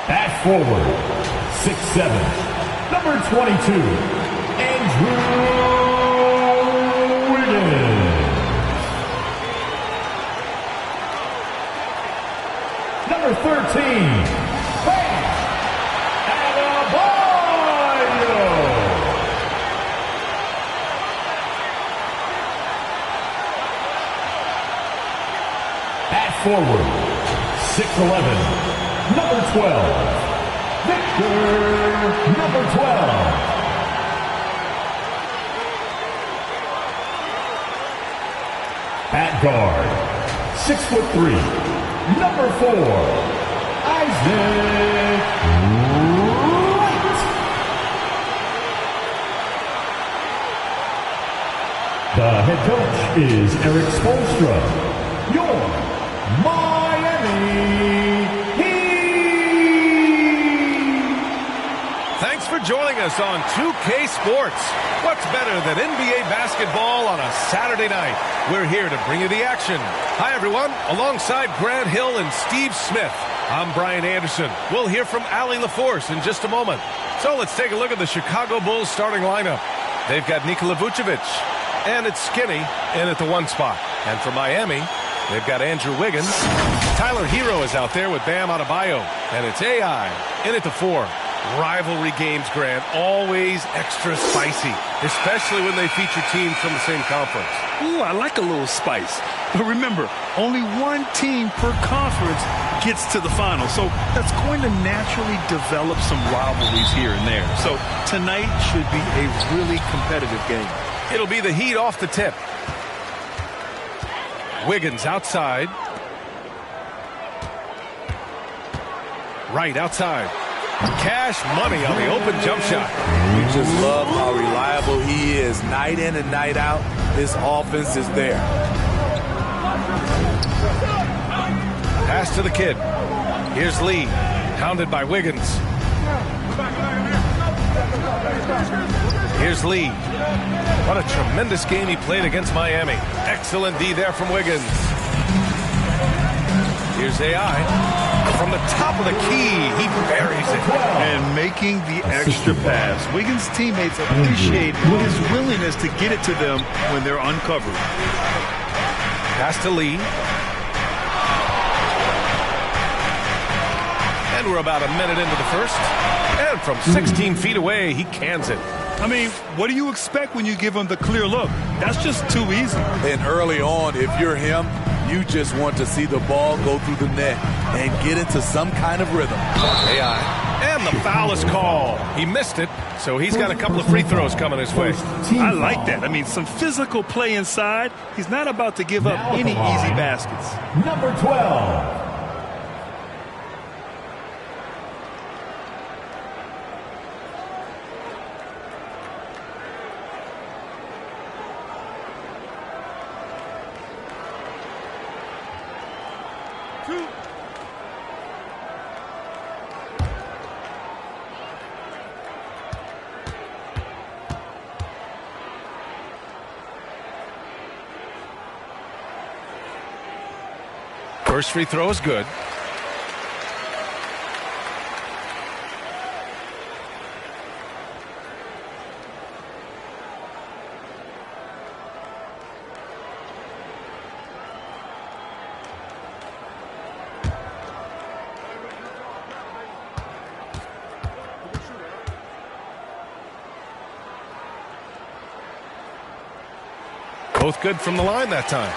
At forward, 6'7", number 22, Andrew Wiggins. Number 13, Bam Adebayo. At forward, 6'11", number 12, Victor, number 12. At guard, 6'3", number 4, Isaac Wright. The head coach is Eric Spoelstra. Your Miami Heat. Thanks for joining us on 2K Sports. What's better than NBA basketball on a Saturday night? We're here to bring you the action. Hi, everyone. Alongside Grant Hill and Steve Smith, I'm Brian Anderson. We'll hear from Allie LaForce in just a moment. So let's take a look at the Chicago Bulls starting lineup. They've got Nikola Vucevic, and it's Skinny in at the 1 spot. And for Miami, they've got Andrew Wiggins. Tyler Hero is out there with Bam Adebayo, and it's AI in at the 4. Rivalry games, Grant, always extra spicy, especially when they feature teams from the same conference. Ooh, I like a little spice. But remember, only one team per conference gets to the final, so that's going to naturally develop some rivalries here and there. So tonight should be a really competitive game. It'll be the Heat off the tip. Wiggins outside. Right outside. Cash money on the open jump shot. We just love how reliable he is. Night in and night out, his offense is there. Pass to the kid. Here's Lee, hounded by Wiggins. Here's Lee. What a tremendous game he played against Miami. Excellent D there from Wiggins. Here's AI. From the top of the key, he buries it. And making the extra pass. Wiggins' teammates appreciate his willingness to get it to them when they're uncovered. Pass to Lee. And we're about a minute into the first. And from 16 feet away, he cans it. I mean, what do you expect when you give him the clear look? That's just too easy. And early on, if you're him, you just want to see the ball go through the net and get into some kind of rhythm. AI. And the foul is called. He missed it, so he's got a couple of free throws coming his way. I like that. I mean, some physical play inside. He's not about to give up any easy baskets. Number 12. First free throw is good. Both good from the line that time.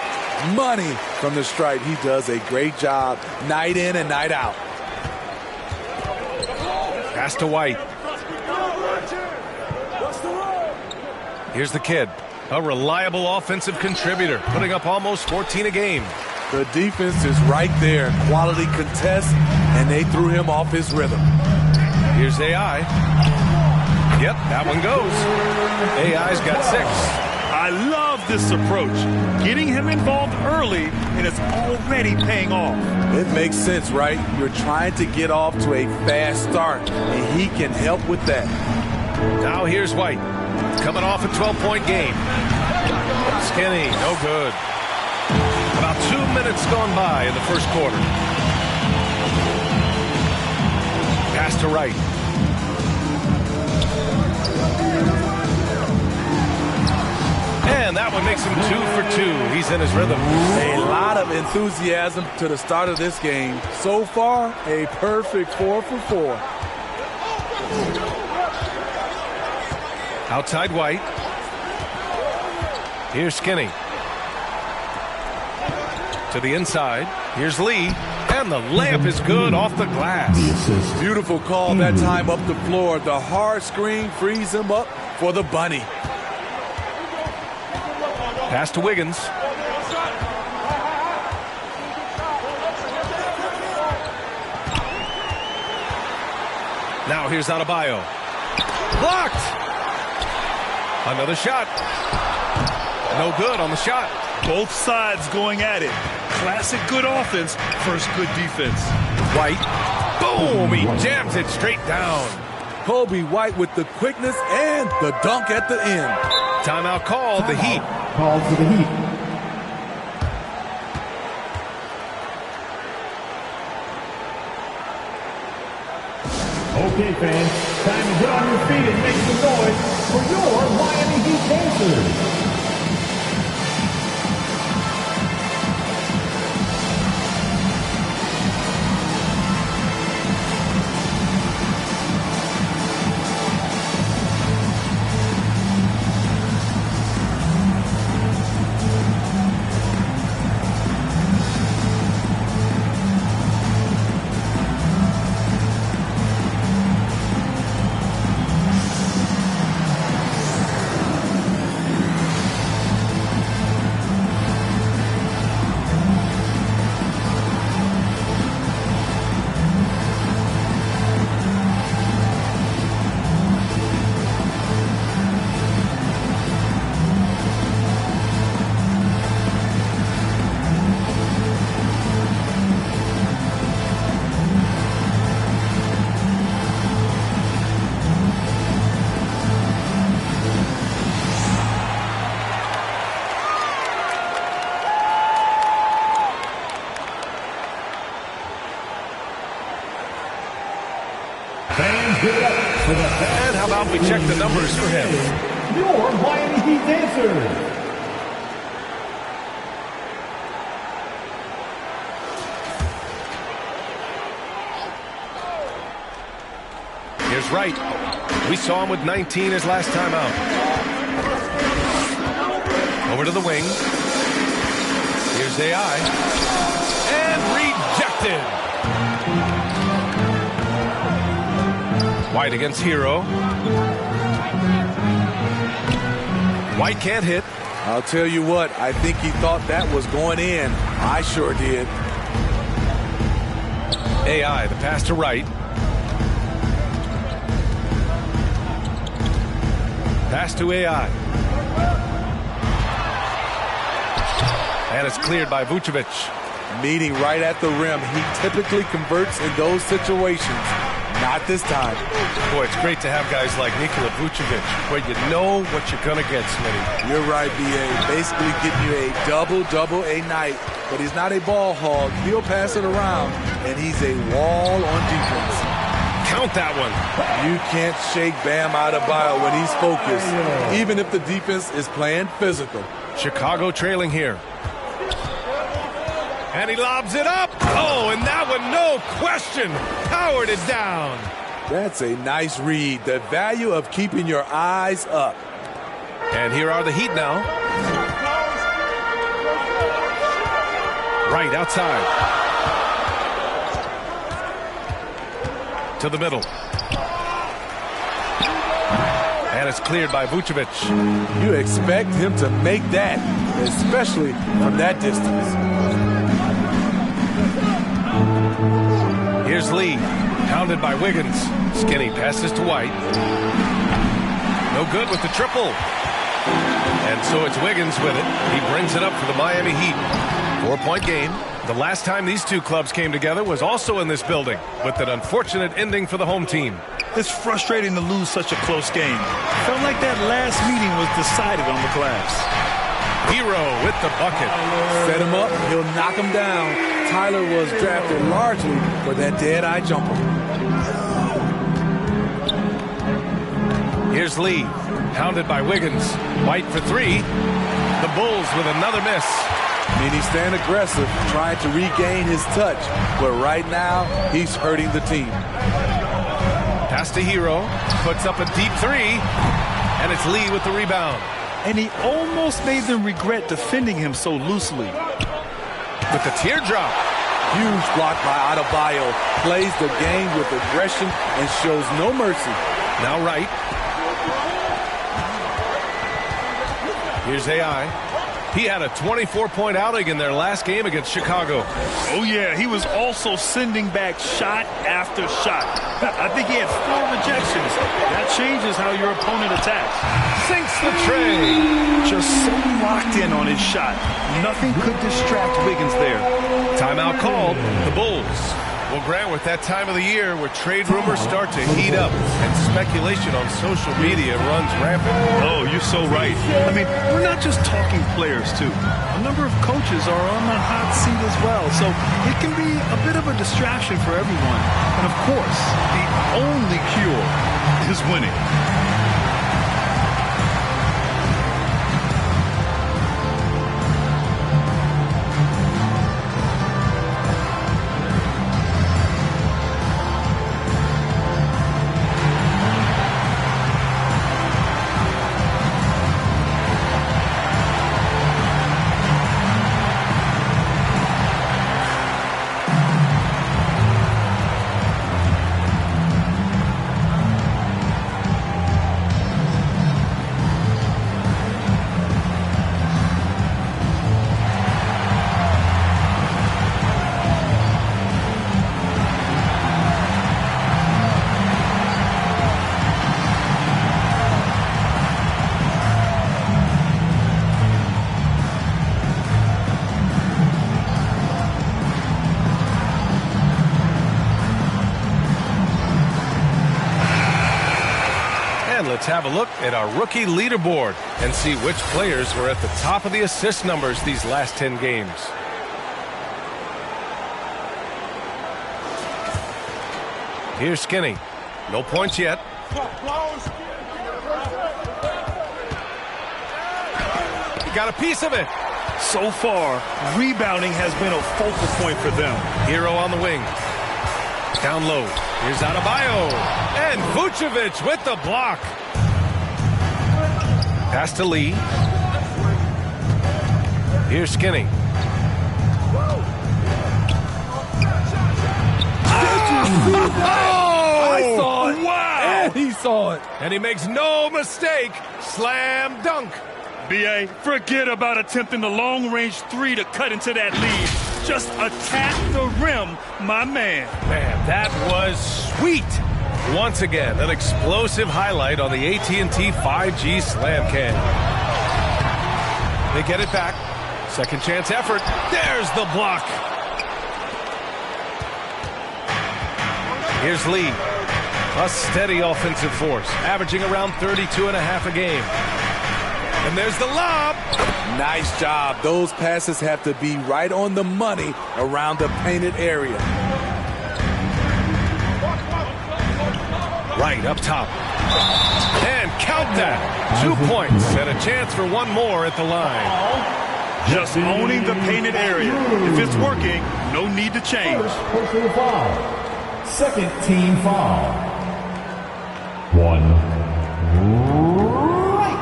Money from the stripe. He does a great job night in and night out. Pass to White. Here's the kid. A reliable offensive contributor, putting up almost 14 a game. The defense is right there. Quality contest, and they threw him off his rhythm. Here's AI. Yep, that one goes. AI's got 6. I love this approach. Getting him involved early, and it's already paying off. It makes sense, right? You're trying to get off to a fast start, and he can help with that. Now here's White, coming off a 12-point game. Skinny, no good. About 2 minutes gone by in the first quarter. to right. And that one makes him 2 for 2. He's in his rhythm. A lot of enthusiasm to the start of this game. So far, a perfect 4 for 4. Outside White. Here's Skinny. To the inside. Here's Lee. And the layup is good off the glass. Beautiful call that time up the floor. The hard screen frees him up for the bunny. Pass to Wiggins. Now here's Adebayo. Blocked. Another shot. No good on the shot. Both sides going at it. Classic good offense versus good defense. White. Boom! He jams it straight down. Kobe White with the quickness and the dunk at the end. Timeout called. The Heat. Called for the Heat. Okay, fans, time to get on your feet and make some noise for your Miami Heat dancers. And how about we check the numbers for him? Your Miami Heat dancers. Here's Wright. We saw him with 19 his last time out. Over to the wing. Here's AI. And rejected. White against Hero. White can't hit. I'll tell you what, I think he thought that was going in. I sure did. AI, the pass to Wright. Pass to AI. And it's cleared by Vucevic. Meeting right at the rim. He typically converts in those situations. Not this time. Boy, it's great to have guys like Nikola Vucevic where you know what you're going to get, Smitty. You're right, B.A. Basically getting you a double a night. But he's not a ball hog. He'll pass it around, and he's a wall on defense. Count that one. You can't shake Bam Adebayo when he's focused, even if the defense is playing physical. Chicago trailing here. And he lobs it up. Oh, and that one, no question. Powered it down. That's a nice read. The value of keeping your eyes up. And here are the Heat now. Right outside. To the middle. And it's cleared by Vucevic. You expect him to make that, especially from that distance. Here's Lee, pounded by Wiggins. Skinny passes to White. No good with the triple. And so it's Wiggins with it. He brings it up for the Miami Heat. 4-point game. The last time these two clubs came together was also in this building, with an unfortunate ending for the home team. It's frustrating to lose such a close game. Felt like that last meeting was decided on the glass. Hero with the bucket. Set him up, he'll knock him down. Tyler was drafted largely for that dead-eye jumper. Here's Lee, pounded by Wiggins. White for three. The Bulls with another miss. I mean, he's staying aggressive, trying to regain his touch. But right now, he's hurting the team. Pass to Hero. Puts up a deep three. And it's Lee with the rebound. And he almost made them regret defending him so loosely. With the teardrop. Huge block by Adebayo. Plays the game with aggression and shows no mercy. Now Wright. Here's AI. He had a 24-point outing in their last game against Chicago. Oh, yeah. He was also sending back shot after shot. I think he had 4 rejections. That changes how your opponent attacks. Sinks the tray. Just so locked in on his shot. Nothing could distract Wiggins there. Timeout called. The Bulls. Well, Grant, with that time of the year where trade rumors start to heat up and speculation on social media runs rampant. Oh, you're so right. I mean, we're not just talking players, too. A number of coaches are on the hot seat as well, so it can be a bit of a distraction for everyone. And, of course, the only cure is winning. Let's have a look at our rookie leaderboard and see which players were at the top of the assist numbers these last 10 games. Here's Skinny. No points yet. He got a piece of it. So far, rebounding has been a focal point for them. Hero on the wing. Down low. Here's Adebayo. And Vucevic with the block. Pass to Lee. Here's Skinny. I saw it. Wow. And he saw it. And he makes no mistake. Slam dunk. B.A., forget about attempting the long-range 3 to cut into that lead. Just attack the rim, my man. Man, that was sweet. Once again, an explosive highlight on the AT&T 5G Slam Cam. They get it back. Second chance effort. There's the block. Here's Lee. A steady offensive force, averaging around 32.5 a game. And there's the lob. Nice job. Those passes have to be right on the money around the painted area. Right up top. And count that. 2 points and a chance for one more at the line. Just owning the painted area. If it's working, no need to change. First personal foul. Second team foul. One. Right.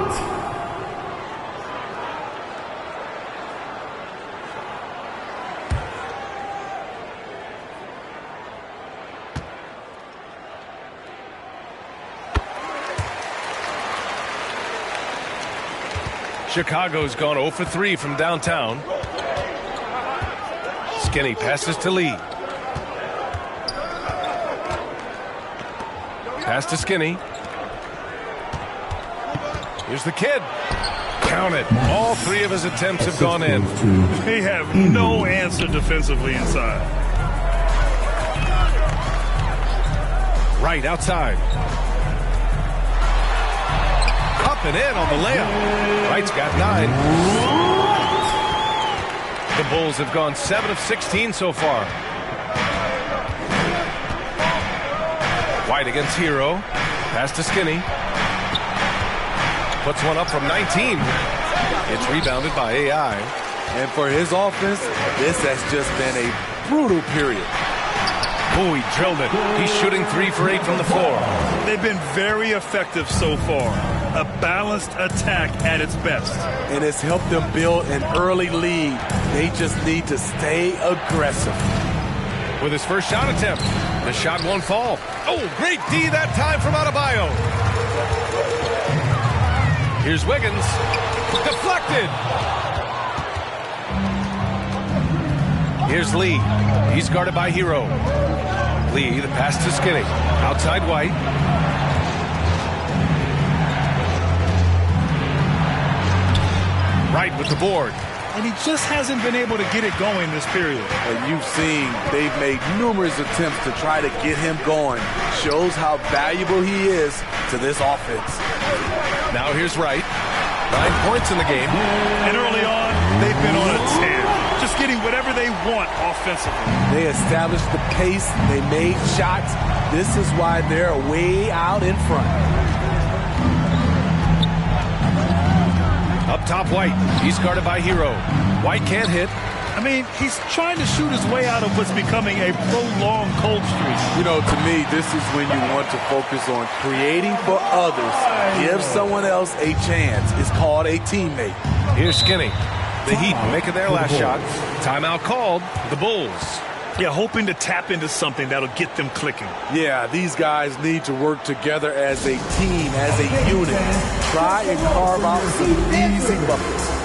Chicago's gone 0 for 3 from downtown. Skinny passes to Lee. Pass to Skinny. Here's the kid. Count it. All 3 of his attempts have gone in. They have no answer defensively inside. Right outside. Up and in on the layup. Wright's got 9. The Bulls have gone 7 of 16 so far. White against Hero. Pass to Skinny. Puts one up from 19. It's rebounded by AI. And for his offense, this has just been a brutal period. Oh, he drilled it. He's shooting 3 for 8 from the floor. They've been very effective so far. A balanced attack at its best. And it's helped them build an early lead. They just need to stay aggressive. With his first shot attempt, the shot won't fall. Oh, great D that time from Adebayo. Here's Wiggins. Deflected. Here's Lee. He's guarded by Hero. Lee, the pass to Skinny. Outside White. Right with the board. And he just hasn't been able to get it going this period. And you've seen they've made numerous attempts to try to get him going. Shows how valuable he is to this offense. Now here's Wright. 9 points in the game. And early on, they've been on a tear. Just getting whatever they want offensively. They established the pace. They made shots. This is why they're way out in front. Up top, White. He's guarded by Hero. White can't hit. I mean, he's trying to shoot his way out of what's becoming a prolonged cold streak. You know, to me, this is when you want to focus on creating for others. Give someone else a chance. It's called a teammate. Here's Skinny. The Heat making their last shot. Timeout called. The Bulls. Yeah, hoping to tap into something that'll get them clicking. Yeah, these guys need to work together as a team, as a unit. Try and carve out some easy buckets.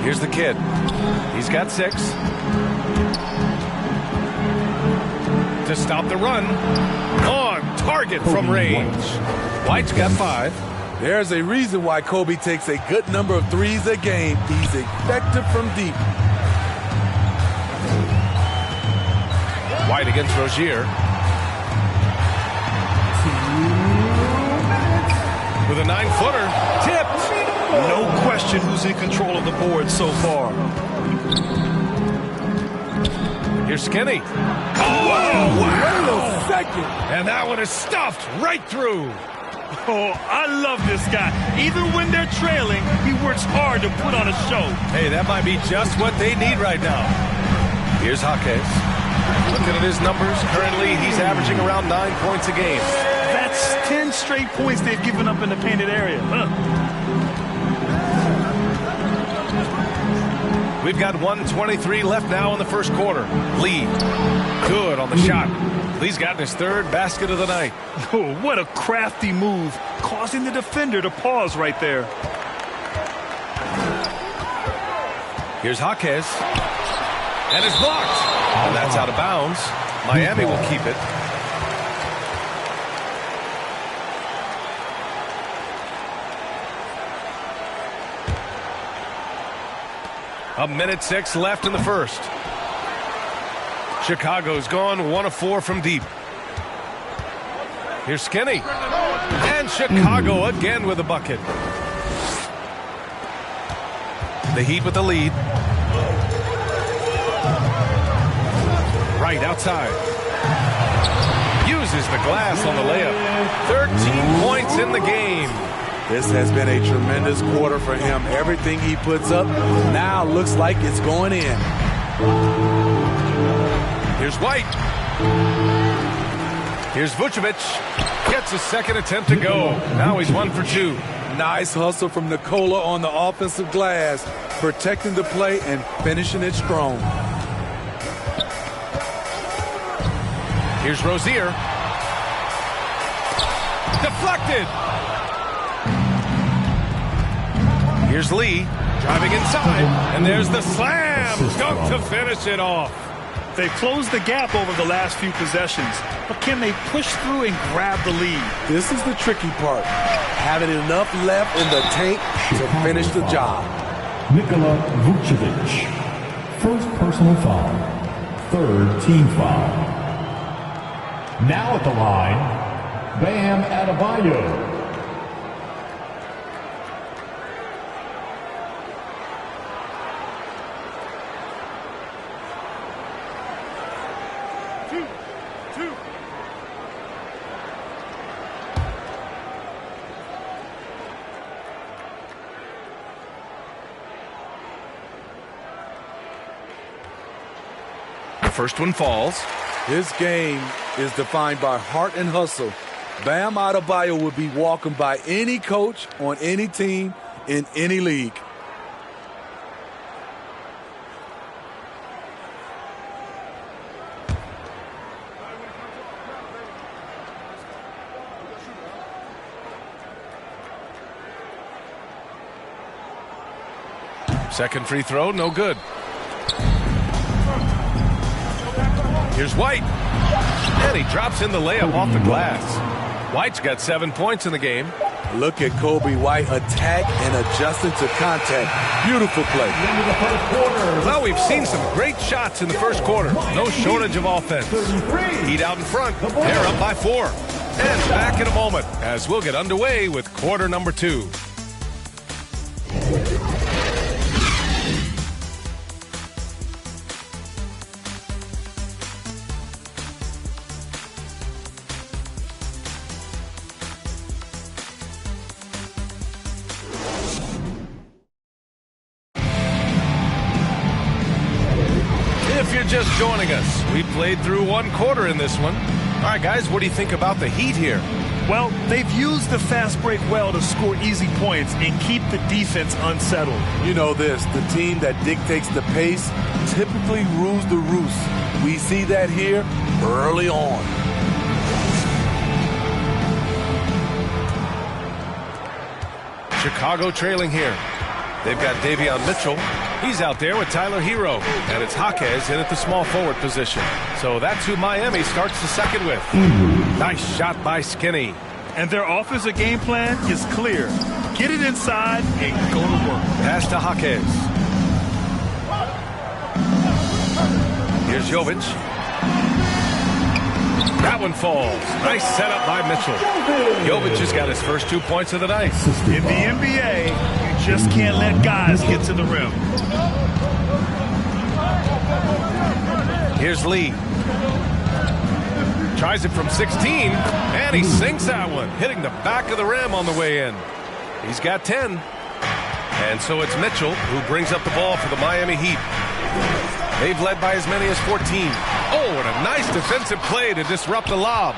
Here's the kid. He's got 6. To stop the run. On target from range. White's got 5. There's a reason why Kobe takes a good number of threes a game. He's effective from deep. White against Rozier. With a 9-footer. Tipped. No question who's in control of the board so far. Here's Skinny. Oh, wow. Wait a second. And that one is stuffed right through. Oh, I love this guy. Even when they're trailing, he works hard to put on a show. Hey, that might be just what they need right now. Here's Jaquez. Looking at his numbers, currently he's averaging around 9 points a game. That's 10 straight points they've given up in the painted area. We've got 1:23 left now in the first quarter. Lee, good on the shot. Lee's gotten his 3rd basket of the night. Oh, what a crafty move, causing the defender to pause right there. Here's Jaquez. And it's blocked. And that's out of bounds. Miami will keep it. A minute 6 left in the first. Chicago's gone 1 of 4 from deep. Here's Skinny. And Chicago again with a bucket. The Heat with the lead. Right outside. Uses the glass on the layup. 13 points in the game. This has been a tremendous quarter for him. Everything he puts up now looks like it's going in. Here's White. Here's Vucevic. Gets a second attempt to go. Now he's 1 for 2. Nice hustle from Nikola on the offensive glass, protecting the play and finishing it strong. Here's Rozier. Deflected. Here's Lee driving inside, and there's the slam dunk to finish it off. They've closed the gap over the last few possessions, but can they push through and grab the lead? This is the tricky part, having enough left in the tank to finish the job. Nikola Vucevic. First personal foul. Third team foul. Now at the line, Bam Adebayo. First one falls. This game is defined by heart and hustle. Bam Adebayo would be walking by any coach on any team in any league. Second free throw, no good. Here's White. And he drops in the layup off the glass. White's got 7 points in the game. Look at Kobe White attack and adjusting to contact. Beautiful play. Well, we've seen some great shots in the first quarter. No shortage of offense. Heat out in front. They're up by 4. And back in a moment as we'll get underway with quarter number 2. Just joining us. We played through 1 quarter in this one. All right, guys, what do you think about the Heat here? Well, they've used the fast break well to score easy points and keep the defense unsettled. You know this, the team that dictates the pace typically rules the roost. We see that here early on. Chicago trailing here. They've got Davion Mitchell. He's out there with Tyler Hero. And it's Jaquez in at the small forward position. So that's who Miami starts the second with. Nice shot by Skinny. And their offensive game plan is clear. Get it inside and go to work. Pass to Jaquez. Here's Jovic. That one falls. Nice setup by Mitchell. Jovic has got his first 2 points of the night. In the NBA, you just can't let guys get to the rim. Here's Lee. Tries it from 16, and he sinks that one, hitting the back of the rim on the way in. He's got 10. And so it's Mitchell who brings up the ball for the Miami Heat. They've led by as many as 14. Oh, and a nice defensive play to disrupt the lob.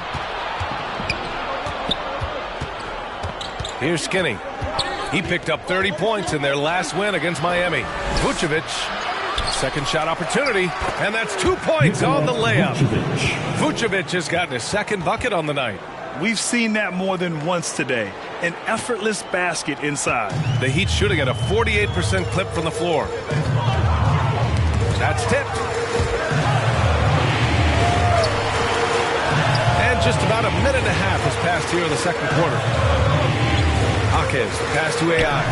Here's Skinny. He picked up 30 points in their last win against Miami. Vucevic, second shot opportunity, and that's 2 points on the layup. Vucevic has gotten his second bucket on the night. We've seen that more than once today. An effortless basket inside. The Heat shooting at a 48% clip from the floor. That's tipped. And just about a minute and a half has passed here in the second quarter. Jaquez, pass to AI.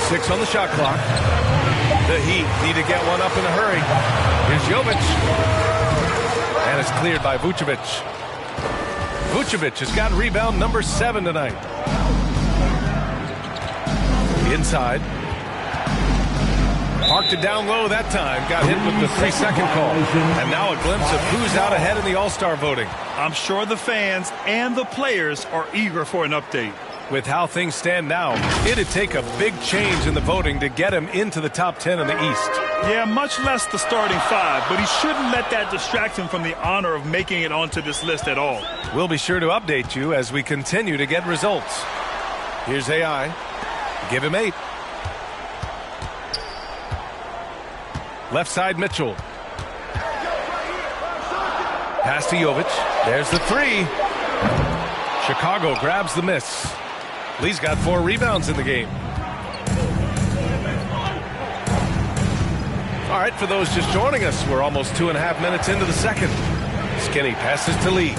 6 on the shot clock. The Heat need to get one up in a hurry. Here's Jovic. And it's cleared by Vucevic. Vucevic has got rebound number 7 tonight. Inside. Parked it down low that time. Got hit with the 3-second call. And now a glimpse of who's out ahead in the All-Star voting. I'm sure the fans and the players are eager for an update. With how things stand now, it'd take a big change in the voting to get him into the top 10 in the East. Yeah, much less the starting 5, but he shouldn't let that distract him from the honor of making it onto this list at all. We'll be sure to update you as we continue to get results. Here's AI. Give him 8. Left side, Mitchell. Pass to Jovic. There's the 3. Chicago grabs the miss. Lee's got 4 rebounds in the game. All right, for those just joining us, we're almost 2.5 minutes into the second. Skinny passes to Lee.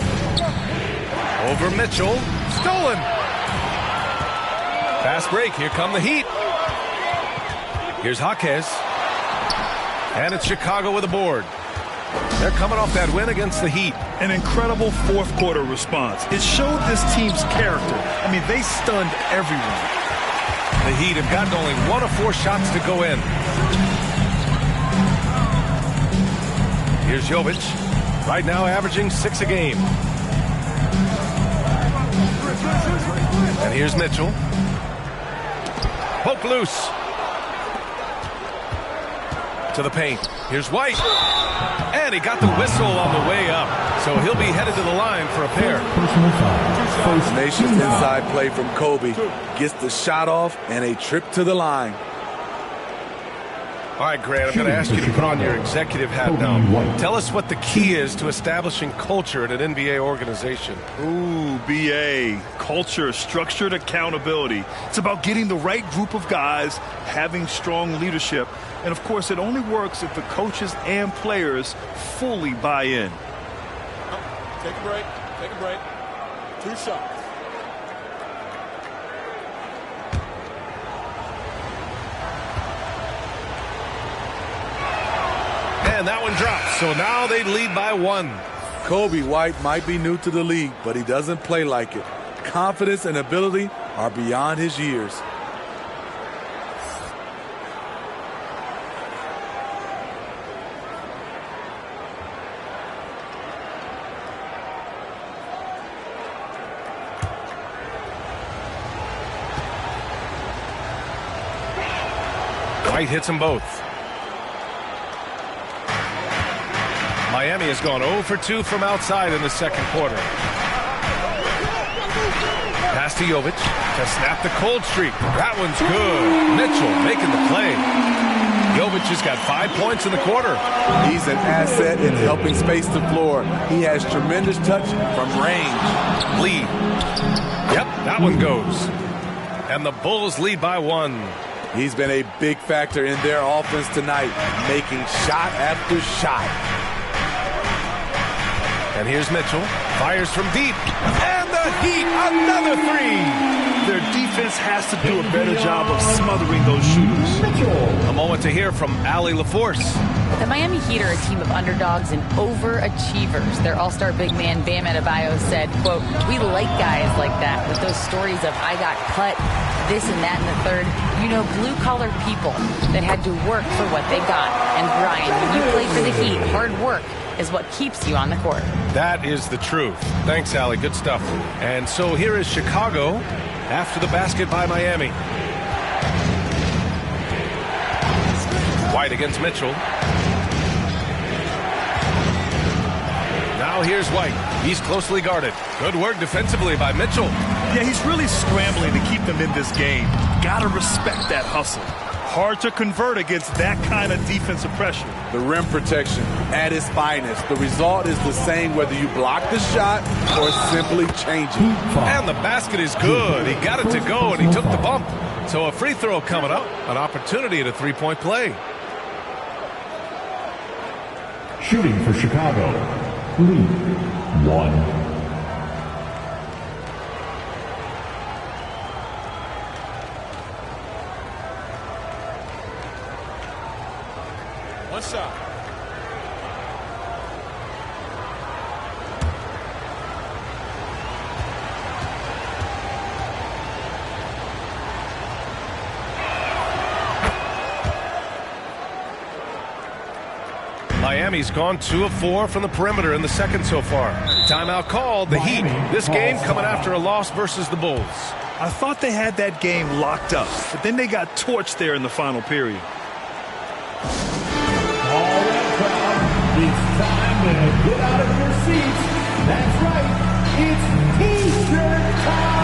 Over Mitchell. Stolen. Fast break. Here come the Heat. Here's Jaquez. And it's Chicago with a board. They're coming off that win against the Heat. An incredible fourth-quarter response. It showed this team's character. I mean, they stunned everyone. The Heat have gotten only 1 of 4 shots to go in. Here's Jovic. Right now averaging 6 a game. And here's Mitchell. Poke loose. To the paint. Here's White. And he got the whistle on the way up. So he'll be headed to the line for a pair. Nation's inside play from Kobe. Gets the shot off and a trip to the line. All right, Grant, I'm going to ask you to put on your executive hat now. Tell us what the key is to establishing culture at an NBA organization. Ooh, BA. Culture, structured accountability. It's about getting the right group of guys, having strong leadership. And, of course, it only works if the coaches and players fully buy in. Take a break. Take a break. 2 shots. And that one drops. So now they lead by 1. Kobe White might be new to the league, but he doesn't play like it. Confidence and ability are beyond his years. White hits them both. Miami has gone 0 for 2 from outside in the second quarter. Pass to Jovic to snap the cold streak. That one's good. Mitchell making the play. Jovic has got 5 points in the quarter. He's an asset in helping space the floor. He has tremendous touch from range. Lee. Yep, that one goes. And the Bulls lead by 1. He's been a big factor in their offense tonight, making shot after shot. And here's Mitchell. Fires from deep. And the Heat, another 3. Their defense has to do a better job of smothering those shooters. A moment to hear from Allie LaForce. The Miami Heat are a team of underdogs and overachievers. Their all-star big man, Bam Adebayo, said, quote, "We like guys like that with those stories of I got cut, this and that and the third. You know, blue-collar people that had to work for what they got. And Brian, when you play for the Heat, hard work is what keeps you on the court." That is the truth. Thanks, Allie. Good stuff. And so here is Chicago after the basket by Miami. White against Mitchell. Now here's White. He's closely guarded. Good work defensively by Mitchell. Yeah, he's really scrambling to keep them in this game. Gotta respect that hustle. Hard to convert against that kind of defensive pressure. The rim protection at its finest. The result is the same whether you block the shot or simply change it. And the basket is good. He got it to go, and he took the bump. So a free throw coming up. An opportunity at a three-point play. Shooting for Chicago, Lee, 1. One shot. Miami's gone 2 of 4 from the perimeter in the second so far. Timeout called. The Heat. This game coming after a loss versus the Bulls. I thought they had that game locked up, but then they got torched there in the final period. All right, crowd. It's time to get out of your seats. That's right. It's T-shirt time.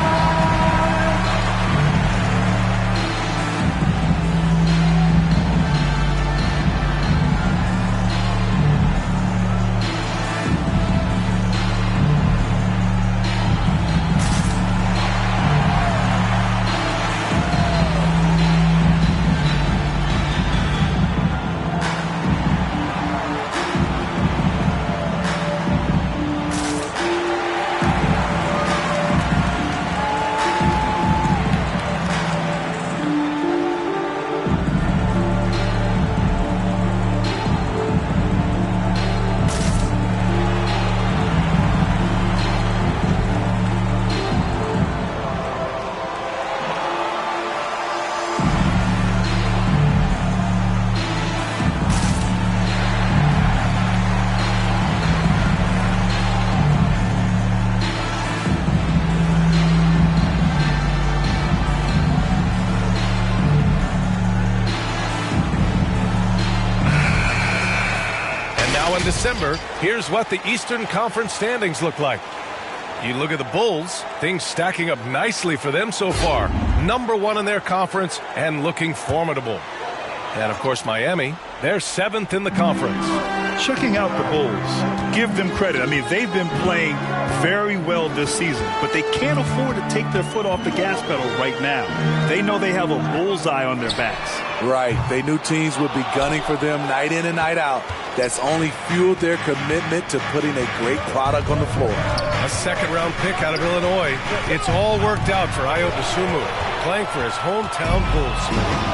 December, here's what the Eastern Conference standings look like. You look at the Bulls, things stacking up nicely for them so far. Number 1 in their conference and looking formidable. And of course Miami, they're 7th in the conference. Checking out the Bulls, give them credit. I mean, they've been playing very well this season, but they can't afford to take their foot off the gas pedal right now. They know they have a bullseye on their backs. Right. They knew teams would be gunning for them night in and night out. That's only fueled their commitment to putting a great product on the floor. A second-round pick out of Illinois. It's all worked out for Ayo Dosunmu, playing for his hometown Bulls.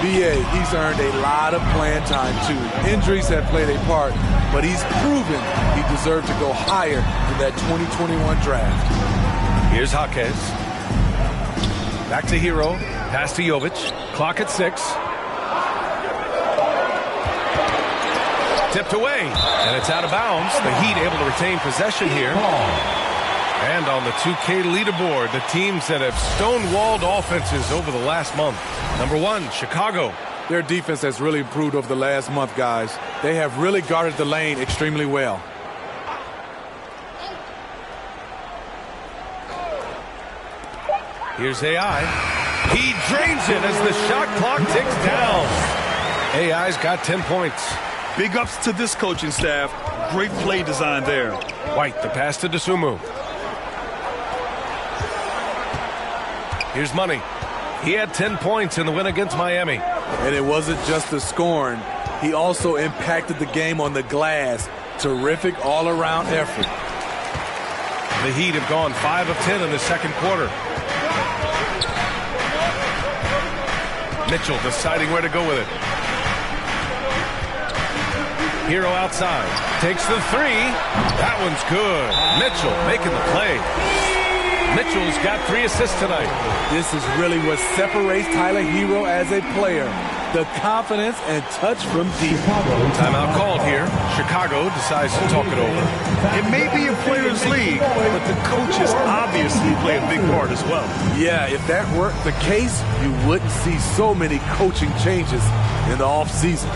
B.A., he's earned a lot of playing time, too. Injuries have played a part, but he's proven he deserved to go higher in that 2021 draft. Here's Jaquez. Back to Hero. Pass to Jovic. Clock at 6. Tipped away, and it's out of bounds. The Heat able to retain possession here. And on the 2K leaderboard, the teams that have stonewalled offenses over the last month. Number 1, Chicago. Their defense has really improved over the last month, guys. They have really guarded the lane extremely well. Here's AI. He drains it as the shot clock ticks down. AI's got 10 points. Big ups to this coaching staff. Great play design there. White, the pass to Dosunmu. Here's Money. He had 10 points in the win against Miami. And it wasn't just the scoring. He also impacted the game on the glass. Terrific all-around effort. The Heat have gone 5 of 10 in the second quarter. Mitchell deciding where to go with it. Hero outside. Takes the 3. That one's good. Mitchell making the play. Mitchell's got 3 assists tonight. This is really what separates Tyler Hero as a player. The confidence and touch from deep. Timeout called here. Chicago decides to talk it over. It may be a players' league, but the coaches obviously play a big part as well. Yeah, if that were the case, you wouldn't see so many coaching changes in the offseason.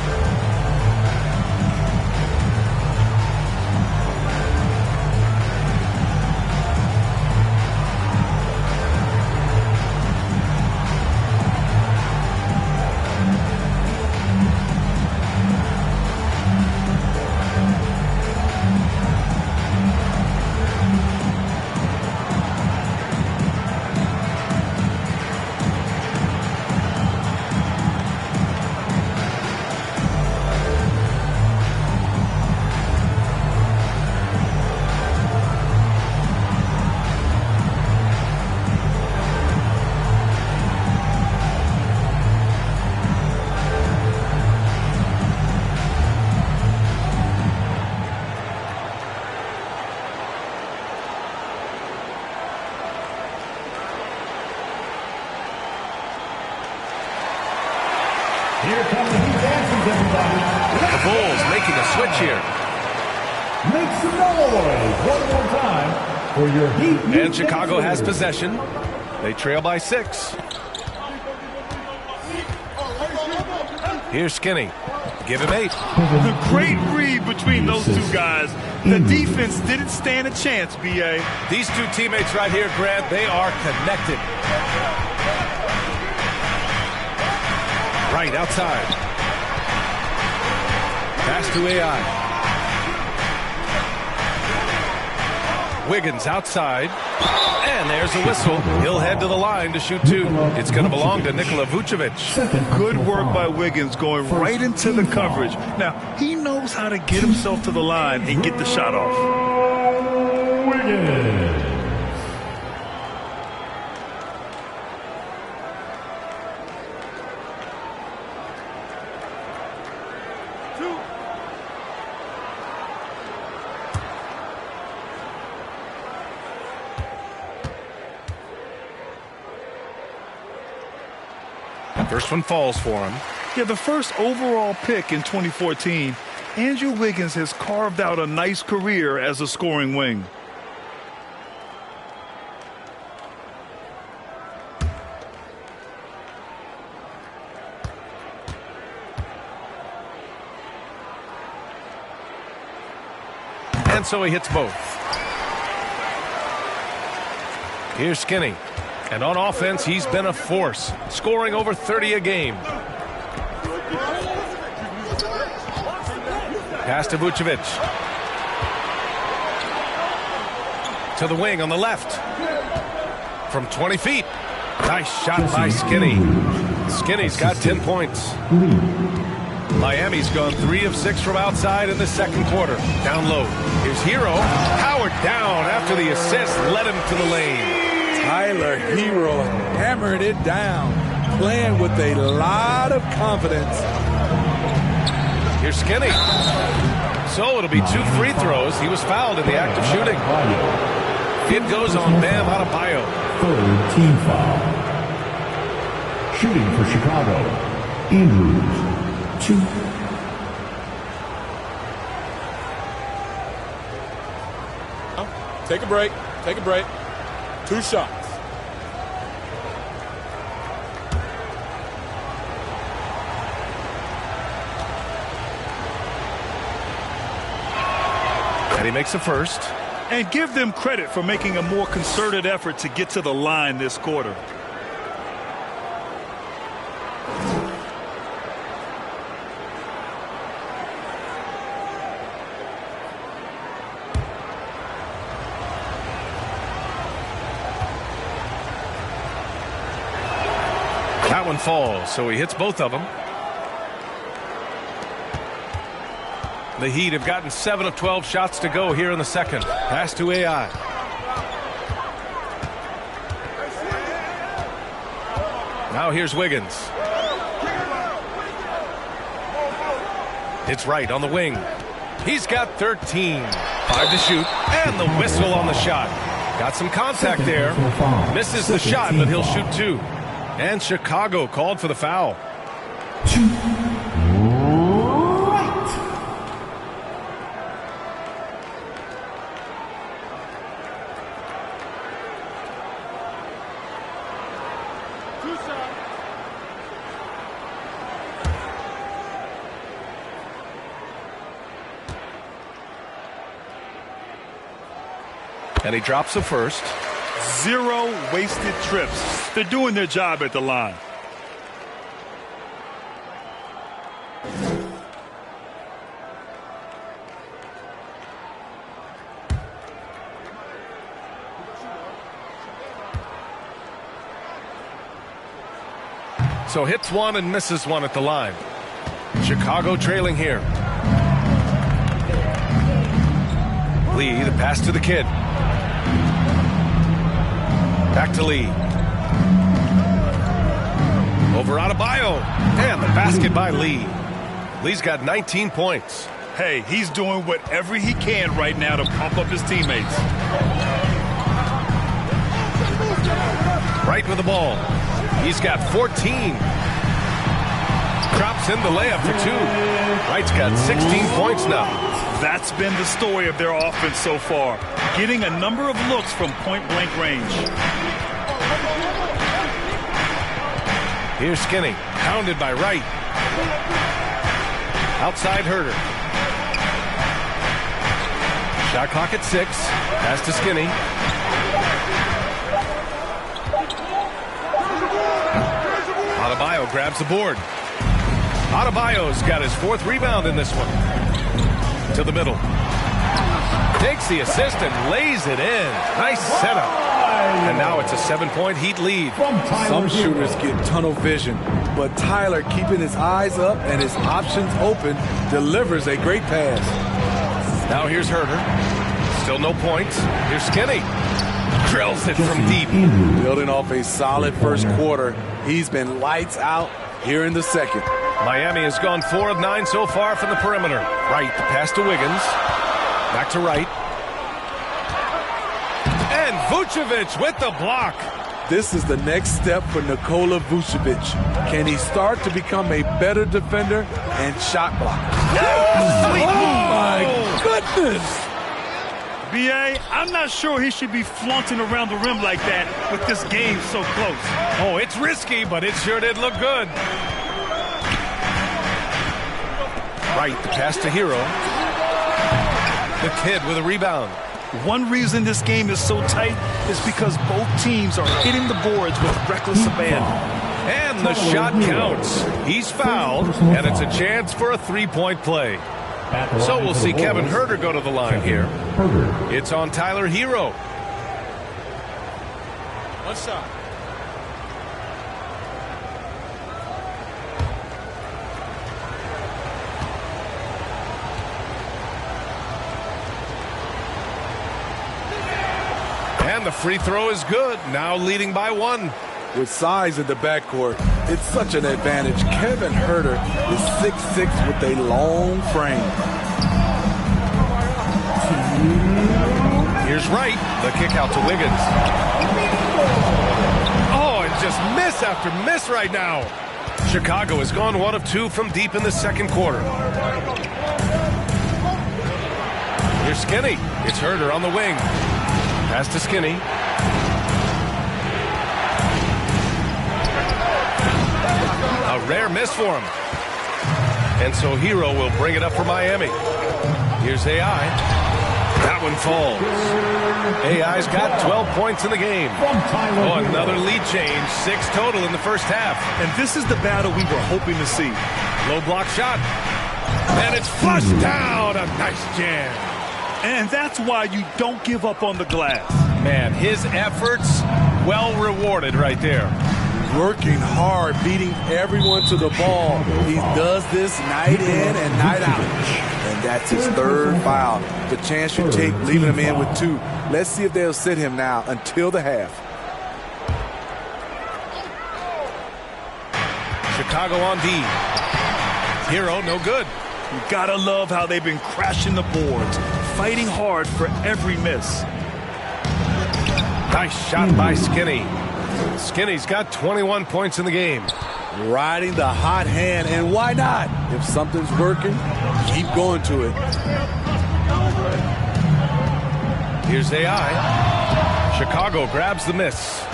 Here come the Heat dancers, everybody. The Bulls making a switch here. Make some noise one more time for your Heat. And Chicago has possession. They trail by 6. Here's Skinny. Give him 8. The great read between those two guys. The defense didn't stand a chance, B.A. These two teammates right here, Grant, they are connected. Right outside. Pass to AI. Wiggins outside. And there's a whistle. He'll head to the line to shoot 2. It's going to belong to Nikola Vucevic. Good work by Wiggins going right into the coverage. Now, he knows how to get himself to the line and get the shot off. Wiggins. First one falls for him. Yeah, the first overall pick in 2014, Andrew Wiggins has carved out a nice career as a scoring wing. And so he hits both. Here's Skinny. And on offense, he's been a force, scoring over 30 a game. Pass to Vucevic. To the wing on the left. From 20 feet. Nice shot by Skinny. Skinny's got 10 points. Miami's gone 3 of 6 from outside in the second quarter. Down low. Here's Hero. Howard down after the assist led him to the lane. Tyler Hero hammering it down, playing with a lot of confidence. Here's Skinny. So it'll be 2 free throws. He was fouled in the act of shooting. It goes on Bam Adebayo. Third team foul. Shooting for Chicago. Andrews. 2. Take a break. Take a break. 2 shots. And he makes a first. And give them credit for making a more concerted effort to get to the line this quarter. That one falls, so he hits both of them. The Heat have gotten 7 of 12 shots to go here in the second. Pass to AI. Now here's Wiggins. It's right on the wing. He's got 13. 5 to shoot, and the whistle on the shot. Got some contact there. Misses the shot, but he'll shoot 2. And Chicago called for the foul. 2. And he drops the first. 0 wasted trips. They're doing their job at the line. So hits 1 and misses 1 at the line. Chicago trailing here. Lee, the pass to the kid. Back to Lee. Over Adebayo. And the basket by Lee. Lee's got 19 points. Hey, he's doing whatever he can right now to pump up his teammates. Right with the ball. He's got 14. Drops puts in the layup for 2. Wright's got 16 points now. That's been the story of their offense so far, getting a number of looks from point-blank range. Here's Skinny, pounded by Wright. Outside Herder. Shot clock at 6. Pass to Skinny. Adebayo grabs the board. Adebayo's got his 4th rebound in this one. To the middle. Takes the assist and lays it in. Nice setup. And now it's a 7-point Heat lead. Some shooters get tunnel vision, but Tyler, keeping his eyes up and his options open, delivers a great pass. Now here's Herder. Still no points. Here's Skinny. Drills it from deep. Building off a solid first quarter, he's been lights out here in the second. Miami has gone 4 of 9 so far from the perimeter. Wright, the pass to Wiggins. Back to Wright. And Vucevic with the block. This is the next step for Nikola Vucevic. Can he start to become a better defender and shot blocker? Oh, my goodness! B.A., I'm not sure he should be flaunting around the rim like that with this game so close. Oh, it's risky, but it sure did look good. Wright, the pass to Hero. The kid with a rebound. One reason this game is so tight is because both teams are hitting the boards with reckless abandon. And the shot counts. He's fouled, and it's a chance for a 3-point play. So we'll see Kevin Herder go to the line here. It's on Tyler Hero. One shot. And the free throw is good. Now leading by 1. With size in the backcourt, it's such an advantage. Kevin Herder is 6'6" with a long frame. Here's Wright. The kick out to Wiggins. Oh, and just miss after miss right now. Chicago has gone 1 of 2 from deep in the second quarter. Here's Skinny. It's Herder on the wing. Pass to Skinny. A rare miss for him. And so Hero will bring it up for Miami. Here's AI. That one falls. AI's got 12 points in the game. Oh, another lead change. 6 total in the first half. And this is the battle we were hoping to see. Low block shot. And it's flushed down. A nice jam. And that's why you don't give up on the glass. Man, his efforts well rewarded right there. Working hard, beating everyone to the ball. He does this night in and night out. And that's his 3rd foul. The chance you take leaving him in with 2. Let's see if they'll sit him now until the half. Chicago on D. Hero, no good. You gotta love how they've been crashing the boards, fighting hard for every miss. Nice shot by Skinny. Skinny's got 21 points in the game. Riding the hot hand, and why not? If something's working, keep going to it. Here's AI. Chicago grabs the miss.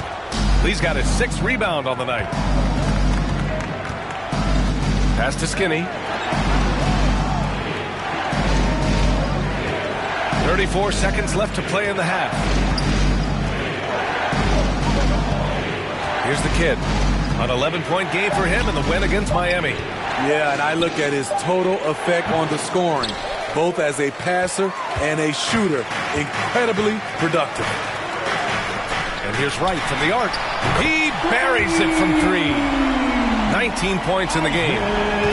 Lee's got his 6th rebound on the night. Pass to Skinny. 34 seconds left to play in the half. Here's the kid. An 11-point game for him in the win against Miami. Yeah, and I look at his total effect on the scoring, both as a passer and a shooter. Incredibly productive. And here's Wright from the arc. He buries it from 3. 19 points in the game.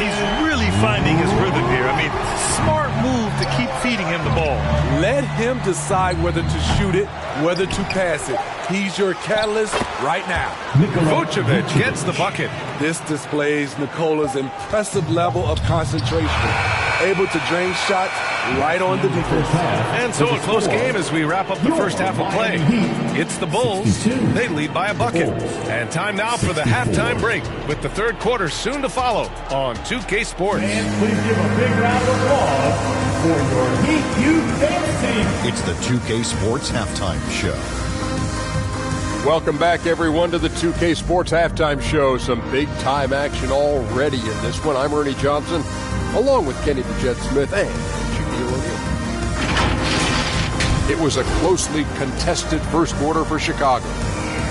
He's really finding his rhythm here. I mean, smart move to keep feeding him the ball. Let him decide whether to shoot it, whether to pass it. He's your catalyst right now. Vucevic gets the bucket. This displays Nikola's impressive level of concentration, able to drain shots right on the defense. And so a close game as we wrap up the first half of play. It's the Bulls. They lead by a bucket. And time now for the halftime break with the third quarter soon to follow on 2K Sports. And please give a big round of applause for your Heat Youth Dance Team. It's the 2K Sports Halftime Show. Welcome back, everyone, to the 2K Sports Halftime Show. Some big-time action already in this one. I'm Ernie Johnson, along with Kenny the Jet Smith and Shaquille O'Neal. It was a closely contested first quarter for Chicago.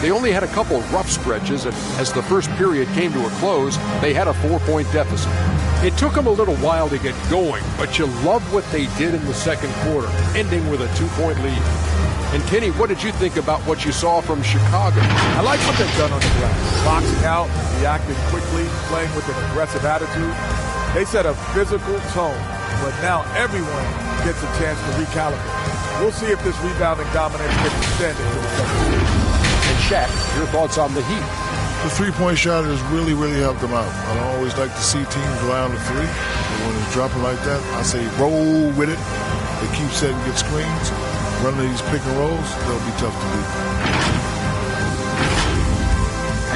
They only had a couple rough stretches, and as the first period came to a close, they had a 4-point deficit. It took them a little while to get going, but you love what they did in the second quarter, ending with a 2-point lead. And Kenny, what did you think about what you saw from Chicago? I like what they've done on the glass. Boxing out, reacting quickly, playing with an aggressive attitude. They set a physical tone, but now everyone gets a chance to recalibrate. We'll see if this rebounding dominance can extend into the second quarter. And Shaq, your thoughts on the Heat? The three-point shot has really, really helped them out. I don't always like to see teams rely on the three, but when it's dropping like that, I say roll with it. They keep setting good screens. Running these pick and rolls, they'll be tough to beat.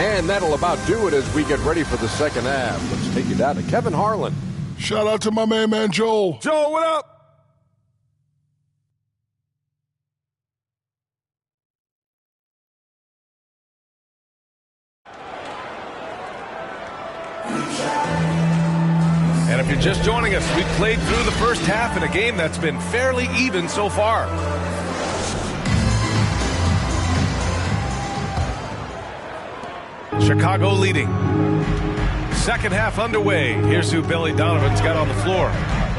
And that'll about do it as we get ready for the second half. Let's take you down to Kevin Harlan. Shout out to my man Joel. Joel, what up? And if you're just joining us, we've played through the first half in a game that's been fairly even so far. Chicago leading. Second half underway. Here's who Billy Donovan's got on the floor.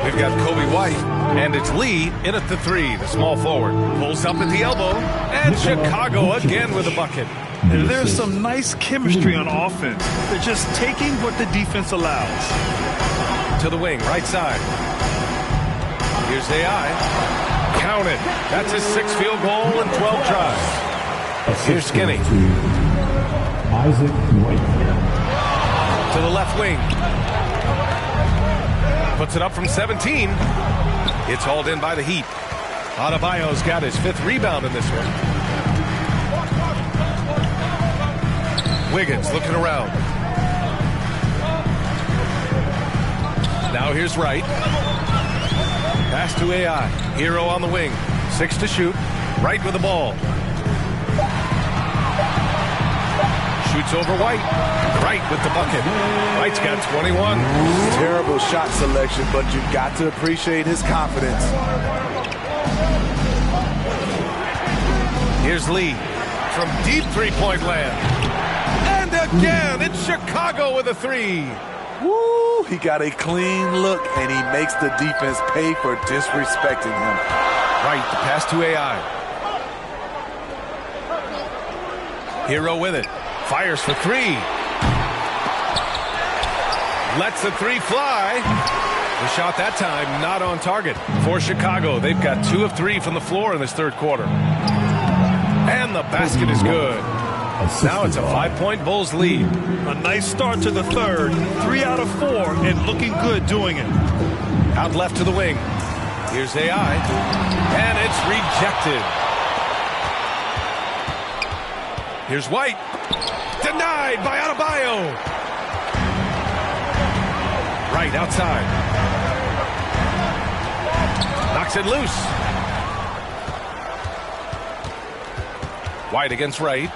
We've got Kobe White, and it's Lee in at the three, the small forward. Pulls up at the elbow, and Chicago again with a bucket. And there's some nice chemistry on offense. They're just taking what the defense allows. To the wing, right side. Here's AI. Counted. That's his 6th field goal and 12 tries. Here's Skinny. Isaac White. To the left wing. Puts it up from 17. It's hauled in by the Heat. Adebayo's got his 5th rebound in this one. Wiggins looking around. Now here's Wright. Pass to AI. Hero on the wing. 6 to shoot. Wright with the ball. Shoots over White. Wright with the bucket. White's got 21. Terrible shot selection, but you've got to appreciate his confidence. Here's Lee from deep three-point land. And again, it's Chicago with a 3. Woo! He got a clean look, and he makes the defense pay for disrespecting him. Right, the pass to AI. Hero with it. Fires for 3. Lets the 3 fly. The shot that time not on target for Chicago. They've got 2 of 3 from the floor in this third quarter. And the basket is good. Now it's a 5-point Bulls lead. A nice start to the third. 3 out of 4 and looking good doing it. Out left to the wing. Here's AI. And it's rejected. Here's White. Denied by Adebayo. Right outside. Knocks it loose. White against Wright.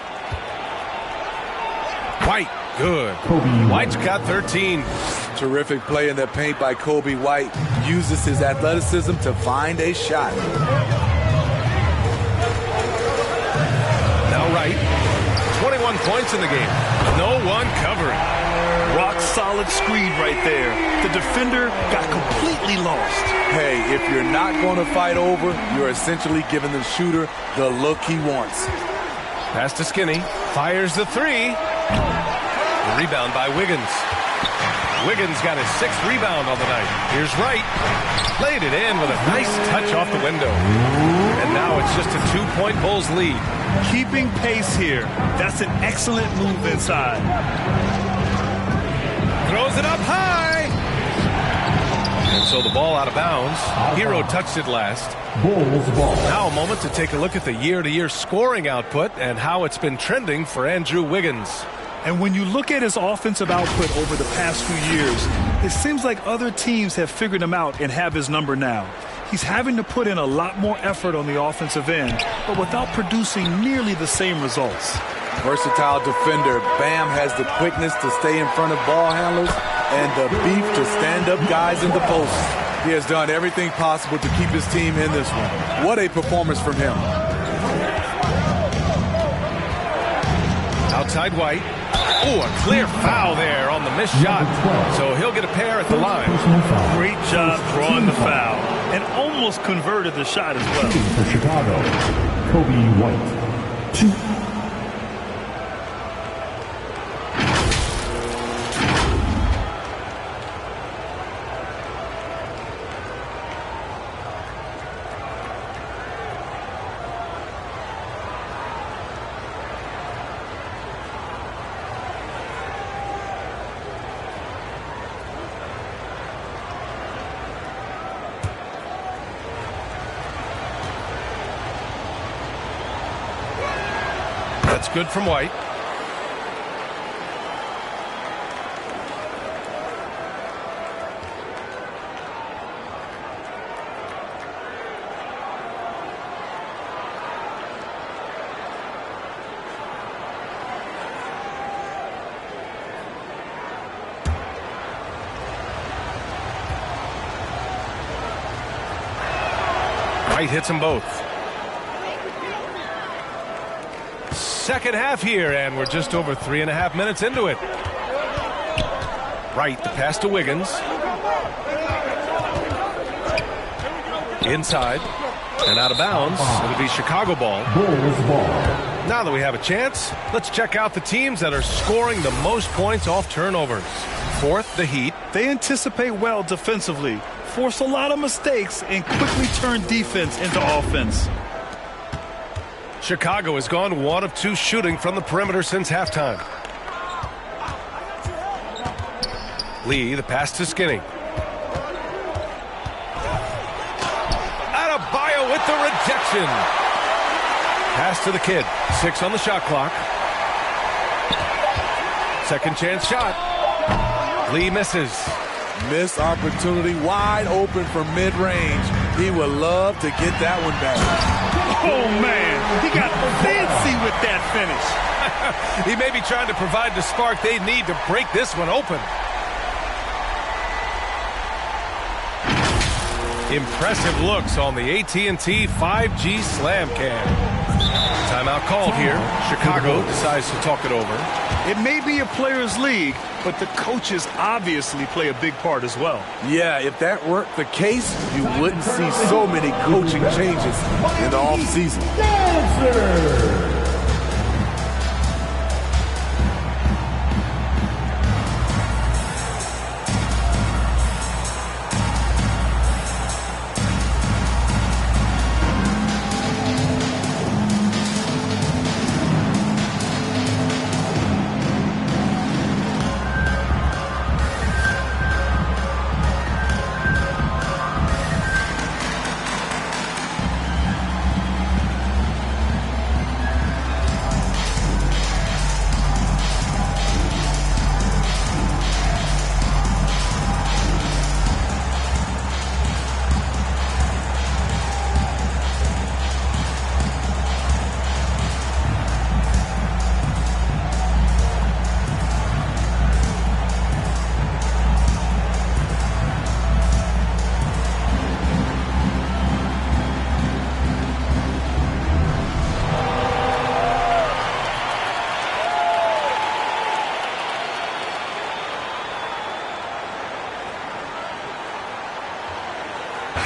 White, good. White's got 13. Terrific play in the paint by Kobe White. Uses his athleticism to find a shot. Now Wright. 21 points in the game. No one covering. Rock solid screen right there. The defender got completely lost. Hey, if you're not going to fight over, you're essentially giving the shooter the look he wants. Pass to Skinny. Fires the 3. The rebound by Wiggins. Wiggins got his 6th rebound on the night. Here's Wright. Laid it in with a nice touch off the window. And now it's just a 2-point Bulls lead. Keeping pace here. That's an excellent move inside. Throws it up high. And so So the ball out of bounds. Hero touched it last. Bulls ball. Now a moment to take a look at the year-to-year scoring output and how it's been trending for Andrew Wiggins. And when you look at his offensive output over the past few years, it seems like other teams have figured him out and have his number now. He's having to put in a lot more effort on the offensive end, but without producing nearly the same results. Versatile defender. Bam has the quickness to stay in front of ball handlers and the beef to stand up guys in the post. He has done everything possible to keep his team in this one. What a performance from him. Outside White. Oh, a clear foul there on the missed shot. So he'll get a pair at the line. Great job drawing the foul and almost converted the shot as well. For Chicago, Kobe White. 2. That's good from White. White hits them both. Second half here, and we're just over 3.5 minutes into it. Right, the pass to Wiggins. Inside and out of bounds. It'll be Chicago ball. Bulls ball. Now that we have a chance, let's check out the teams that are scoring the most points off turnovers. Fourth, the Heat. They anticipate well defensively, force a lot of mistakes, and quickly turn defense into offense. Chicago has gone 1 of 2 shooting from the perimeter since halftime. Lee, the pass to Skinny. Adebayo with the rejection. Pass to the kid. 6 on the shot clock. Second chance shot. Lee misses. Missed opportunity, wide open from mid-range. He would love to get that one back. Oh, man, he got fancy with that finish. He may be trying to provide the spark they need to break this one open. Impressive looks on the AT&T 5G Slam Cam. Timeout called here. Chicago decides to talk it over. It may be a players' league, but the coaches obviously play a big part as well. Yeah, if that weren't the case, you wouldn't see so many coaching changes in the offseason.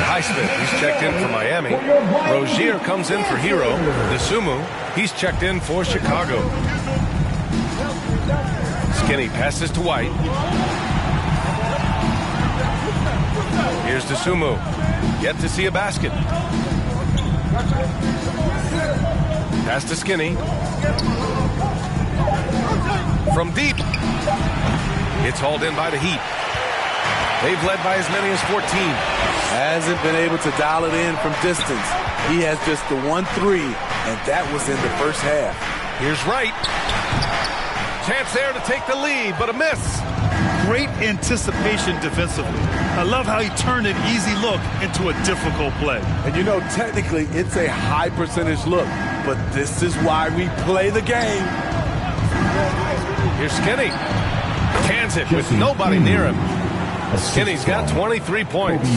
Highsmith, he's checked in for Miami. Rozier comes in for Hero. Dosunmu, he's checked in for Chicago. Skinny passes to White. Here's Dosunmu. Yet to see a basket. Pass to Skinny. From deep. It's hauled in by the Heat. They've led by as many as 14. Hasn't been able to dial it in from distance. He has just the 1-3, and that was in the first half. Here's Wright. Chance there to take the lead, but a miss. Great anticipation defensively. I love how he turned an easy look into a difficult play. And you know, technically, it's a high percentage look, but this is why we play the game. Here's Skinny. Cans it with nobody near him. Skinny's got 23 points.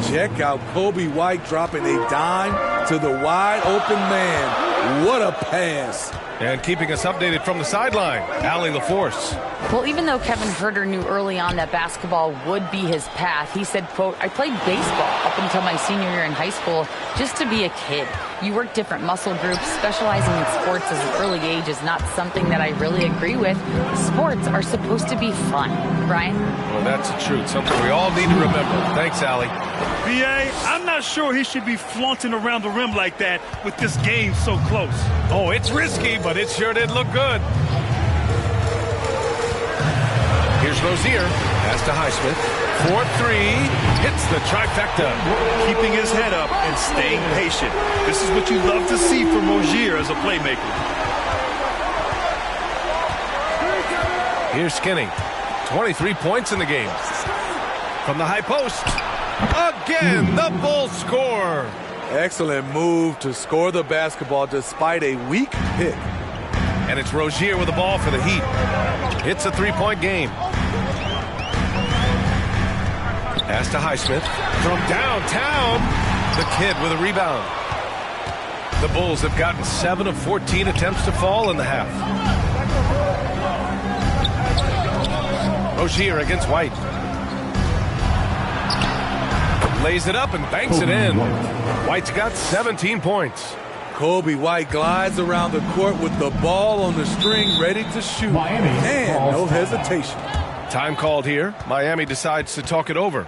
Check out Kobe White dropping a dime to the wide open man. What a pass. And keeping us updated from the sideline, Allie LaForce. Well, even though Kevin Huerter knew early on that basketball would be his path, he said, quote, I played baseball up until my senior year in high school just to be a kid. You work different muscle groups. Specializing in sports as an early age is not something that I really agree with. Sports are supposed to be fun. Brian? Well, that's the truth. Something we all need to remember. Thanks, Allie. B.A., I'm not sure he should be flaunting around the rim like that with this game so close. Oh, it's risky, but it sure did look good. Here's Rozier. Pass to Highsmith. 4-3. Hits the trifecta. Keeping his head up and staying patient. This is what you love to see from Rozier as a playmaker. Here's Skinny. 23 points in the game. From the high post. Again, the Bulls score. Excellent move to score the basketball despite a weak pick. And it's Rozier with the ball for the Heat. It's a three-point game. Pass to Highsmith. From downtown, the kid with a rebound. The Bulls have gotten 7 of 14 attempts to fall in the half. Rozier against White. Lays it up and banks it in. White's got 17 points. Kobe White glides around the court with the ball on the string ready to shoot. And no hesitation. Time called here. Miami decides to talk it over.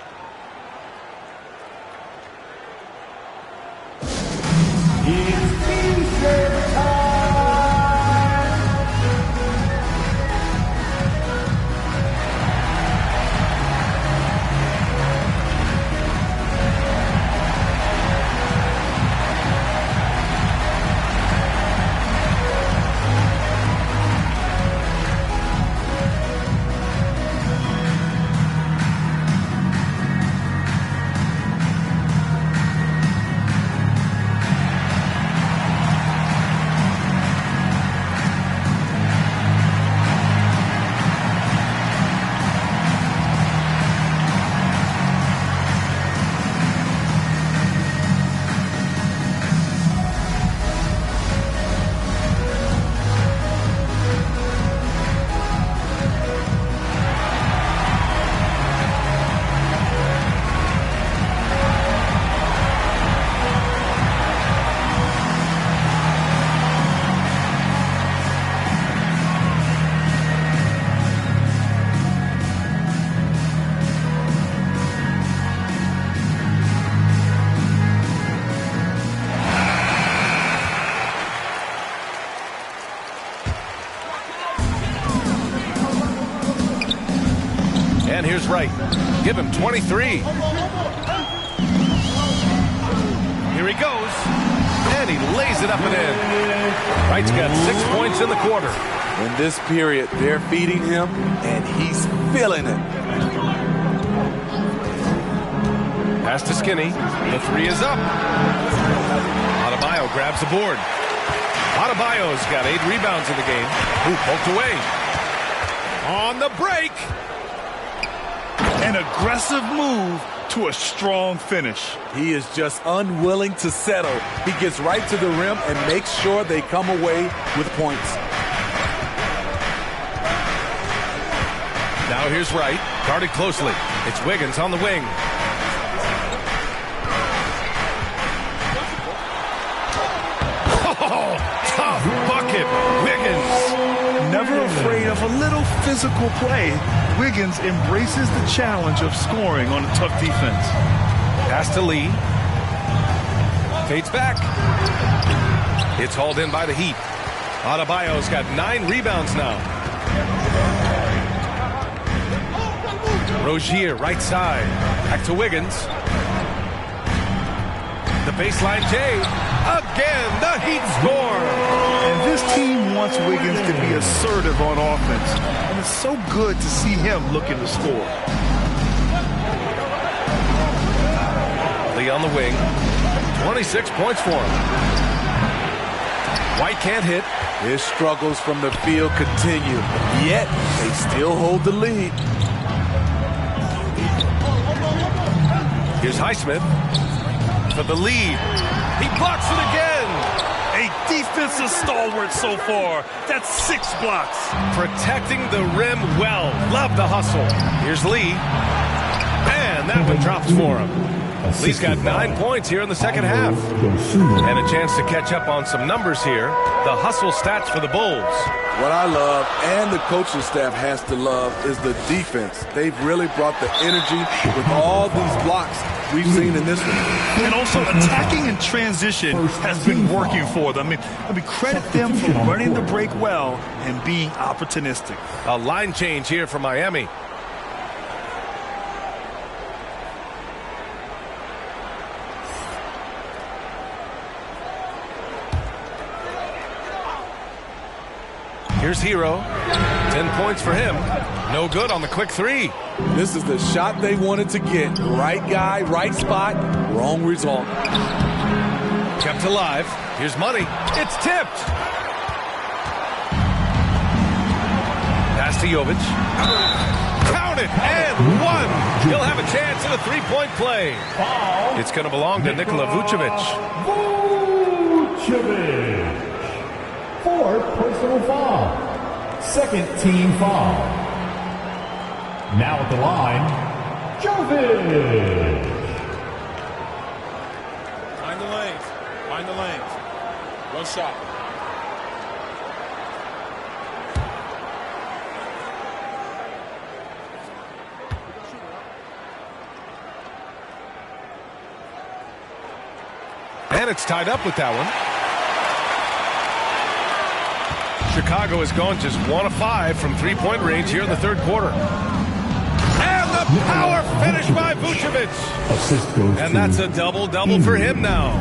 And here's Wright. Give him 23. Here he goes. And he lays it up and in. Wright's got 6 points in the quarter. In this period, they're feeding him, and he's feeling it. Pass to Skinny. The three is up. Adebayo grabs the board. Adebayo's got 8 rebounds in the game. Who poked away. On the break. An aggressive move to a strong finish. He is just unwilling to settle. He gets right to the rim and makes sure they come away with points. Now here's Wright. Guarded closely. It's Wiggins on the wing. Oh, tough bucket. Wiggins. Never afraid of a little physical play, Wiggins embraces the challenge of scoring on a tough defense. Pass to Lee. Fades back. It's hauled in by the Heat. Adebayo's got 9 rebounds now. Rozier, right side. Back to Wiggins. The baseline Jay. Again, the Heat score. And this team wants Wiggins to be assertive on offense. And it's so good to see him looking to score. Lee on the wing. 26 points for him. White can't hit. His struggles from the field continue, yet they still hold the lead. Here's Highsmith for the lead. He blocks it again. A defensive stalwart so far. That's 6 blocks. Protecting the rim well. Love the hustle. Here's Lee. And that one drops for him. Lee's got 9 points here in the second half. And a chance to catch up on some numbers here. The hustle stats for the Bulls. What I love, and the coaching staff has to love, is the defense. They've really brought the energy with all these blocks we've seen in this one. And also attacking in transition has been working for them. I mean, credit them for running the break well and being opportunistic. A line change here for Miami. Here's Hero. 10 points for him. No good on the quick three. This is the shot they wanted to get. Right guy, right spot, wrong result. Kept alive. Here's Money. It's tipped. Pass to Jovic. Count it, and one. He'll have a chance at a three-point play. It's going to belong to Nikola Vucevic. Vucevic. 4th personal foul. 2nd team foul. Now at the line, Jovic. Find the lanes. Find the lanes. One shot. And it's tied up with that one. Chicago has gone just 1 of 5 from three-point range here in the third quarter. And the power finish by Vucevic. And that's a double-double for him now.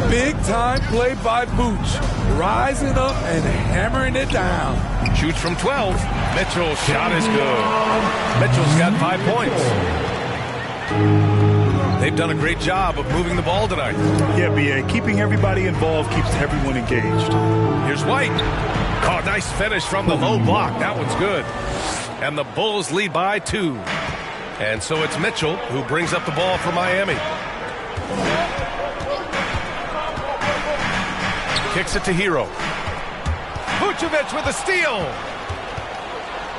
Big-time play by Vooch. Rising up and hammering it down. Shoots from 12. Mitchell's shot is good. Mitchell's got 5 points. They've done a great job of moving the ball tonight. Yeah, B.A. Keeping everybody involved keeps everyone engaged. Here's White. Oh, nice finish from the low block. That one's good. And the Bulls lead by 2. And so it's Mitchell who brings up the ball for Miami. Kicks it to Hero. Vucevic with a steal.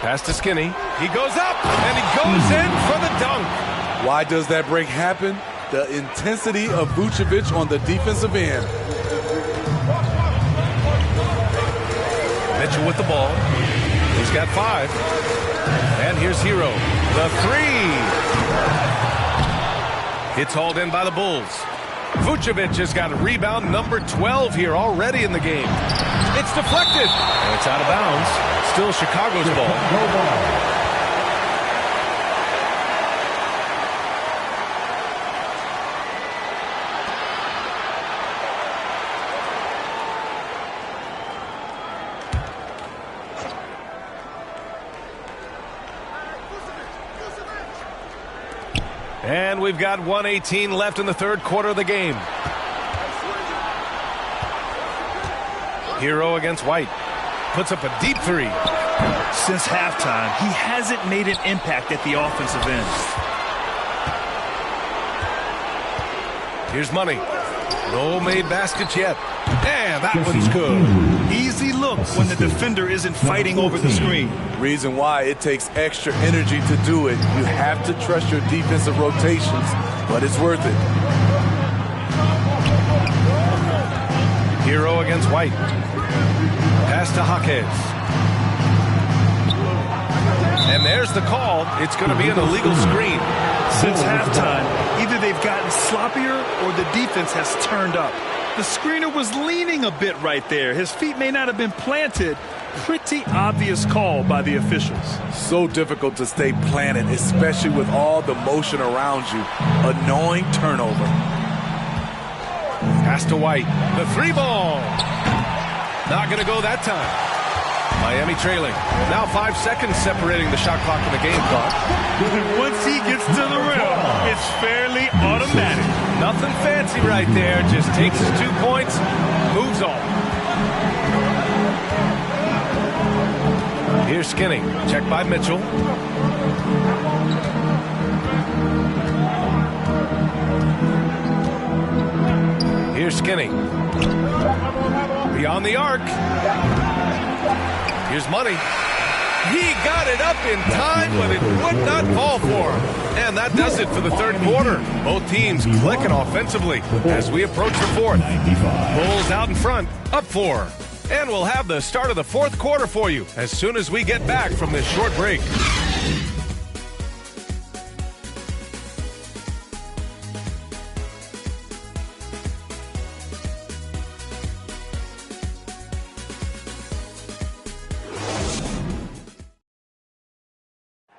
Pass to Skinny. He goes up, and he goes in for the dunk. Why does that break happen? The intensity of Vucevic on the defensive end. Mitchell with the ball. He's got 5. And here's Hero. The three. It's hauled in by the Bulls. Vucevic has got a rebound number 12 here already in the game. It's deflected. And it's out of bounds. Still Chicago's ball. And we've got 1:18 left in the third quarter of the game. Hero against White. Puts up a deep three. Since halftime, he hasn't made an impact at the offensive end. Here's Money. No made baskets yet. And that one's good. Easy look when the defender isn't fighting over the screen. Reason why it takes extra energy to do it. You have to trust your defensive rotations, but it's worth it. Hero against White. Pass to Jaquez. And there's the call. It's going to be an illegal screen. Since halftime, either they've gotten sloppier or the defense has turned up. The screener was leaning a bit right there. His feet may not have been planted, pretty obvious call by the officials. So difficult to stay planted, especially with all the motion around you. Annoying turnover. Pass to White. The 3 ball. Not going to go that time. Miami trailing. Now 5 seconds separating the shot clock from the game clock. Once he gets to the rim, it's fairly automatic. Nothing fancy right there. Just takes his 2 points, moves on. Here's Skinny. Check by Mitchell. Here's Skinny. Beyond the arc. Here's Money. He got it up in time, but it would not fall for him. And that does it for the third quarter. Both teams clicking offensively as we approach the fourth. Bulls out in front, up 4. And we'll have the start of the fourth quarter for you as soon as we get back from this short break.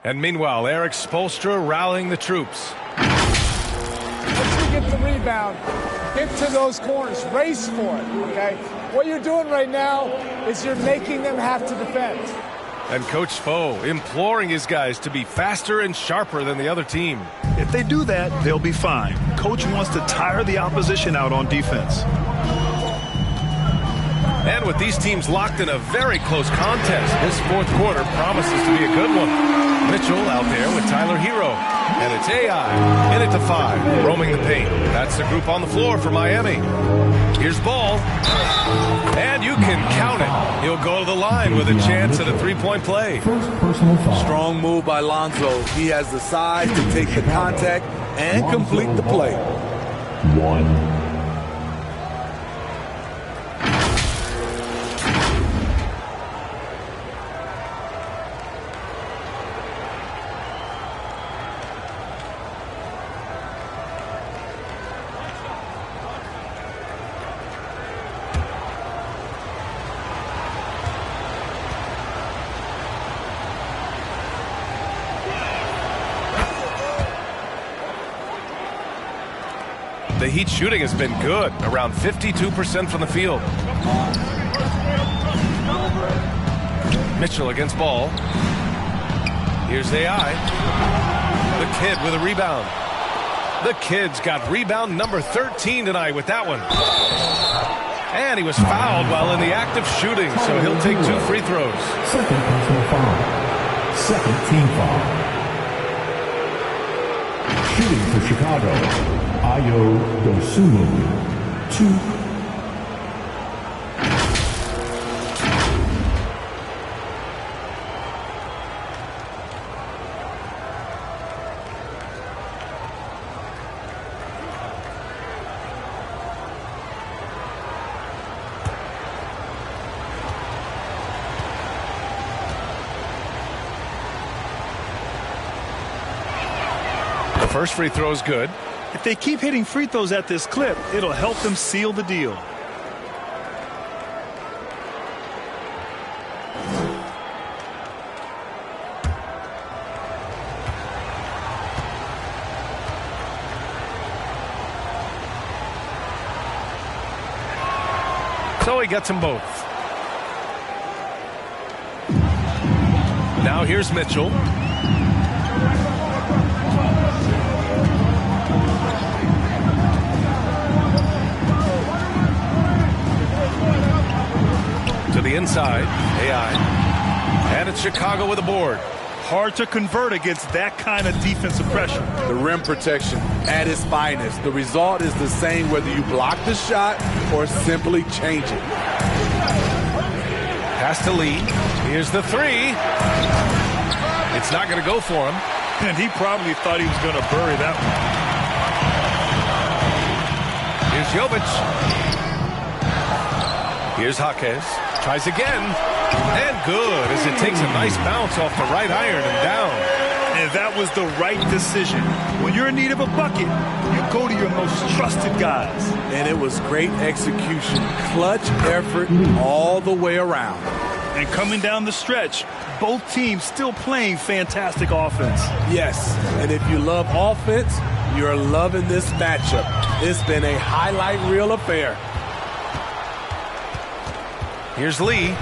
And meanwhile, Eric Spoelstra rallying the troops. Once you get the rebound, get to those corners, race for it, okay? What you're doing right now is you're making them have to defend. And Coach Spo imploring his guys to be faster and sharper than the other team. If they do that, they'll be fine. Coach wants to tire the opposition out on defense. And with these teams locked in a very close contest, this fourth quarter promises to be a good one. Mitchell out there with Tyler Hero. And it's AI in it to 5, roaming the paint. That's the group on the floor for Miami. Here's Ball. And you can count it. He'll go to the line with a chance at a 3-point play. Strong move by Lonzo. He has the size to take the contact and complete the play. 1. The Heat shooting has been good, around 52% from the field. Mitchell against Ball. Here's AI. The Kid with a rebound. The Kid's got rebound number 13 tonight with that one. And he was fouled while in the act of shooting, so he'll take 2 free throws. Second personal foul. Second team foul. Shooting for Chicago, Ayo Dosunmu, 2. First free throw is good. If they keep hitting free throws at this clip, it'll help them seal the deal. So he gets them both. Now here's Mitchell. To the inside, AI. And it's Chicago with a board. Hard to convert against that kind of defensive pressure. The rim protection at its finest. The result is the same whether you block the shot or simply change it. Pass to Lee. Here's the 3. It's not going to go for him. And he probably thought he was going to bury that one. Here's Jovic. Here's Jaquez. Tries again. And good as it takes a nice bounce off the right iron and down. And that was the right decision. When you're in need of a bucket, you go to your most trusted guys. And it was great execution. Clutch effort all the way around. And coming down the stretch, both teams still playing fantastic offense. Yes, and if you love offense, you're loving this matchup. It's been a highlight reel affair. Here's Lee.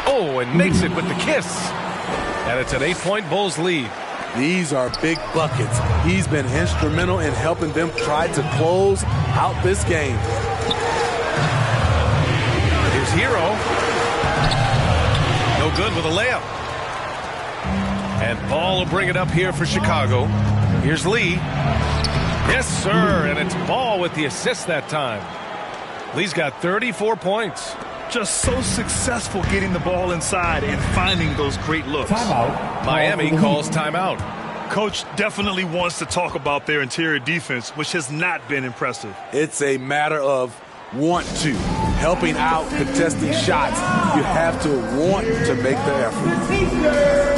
Oh, and makes it with the kiss. And it's an 8-point Bulls lead. These are big buckets. He's been instrumental in helping them try to close out this game. Here's Hero. No good with a layup. And Ball will bring it up here for Chicago. Here's Lee. Yes, sir. And it's Ball with the assist that time. Lee's got 34 points. Just so successful getting the ball inside and finding those great looks. Timeout. Miami calls timeout. Coach definitely wants to talk about their interior defense, which has not been impressive. It's a matter of want to. Helping out, contesting shots. You have to want to make the effort.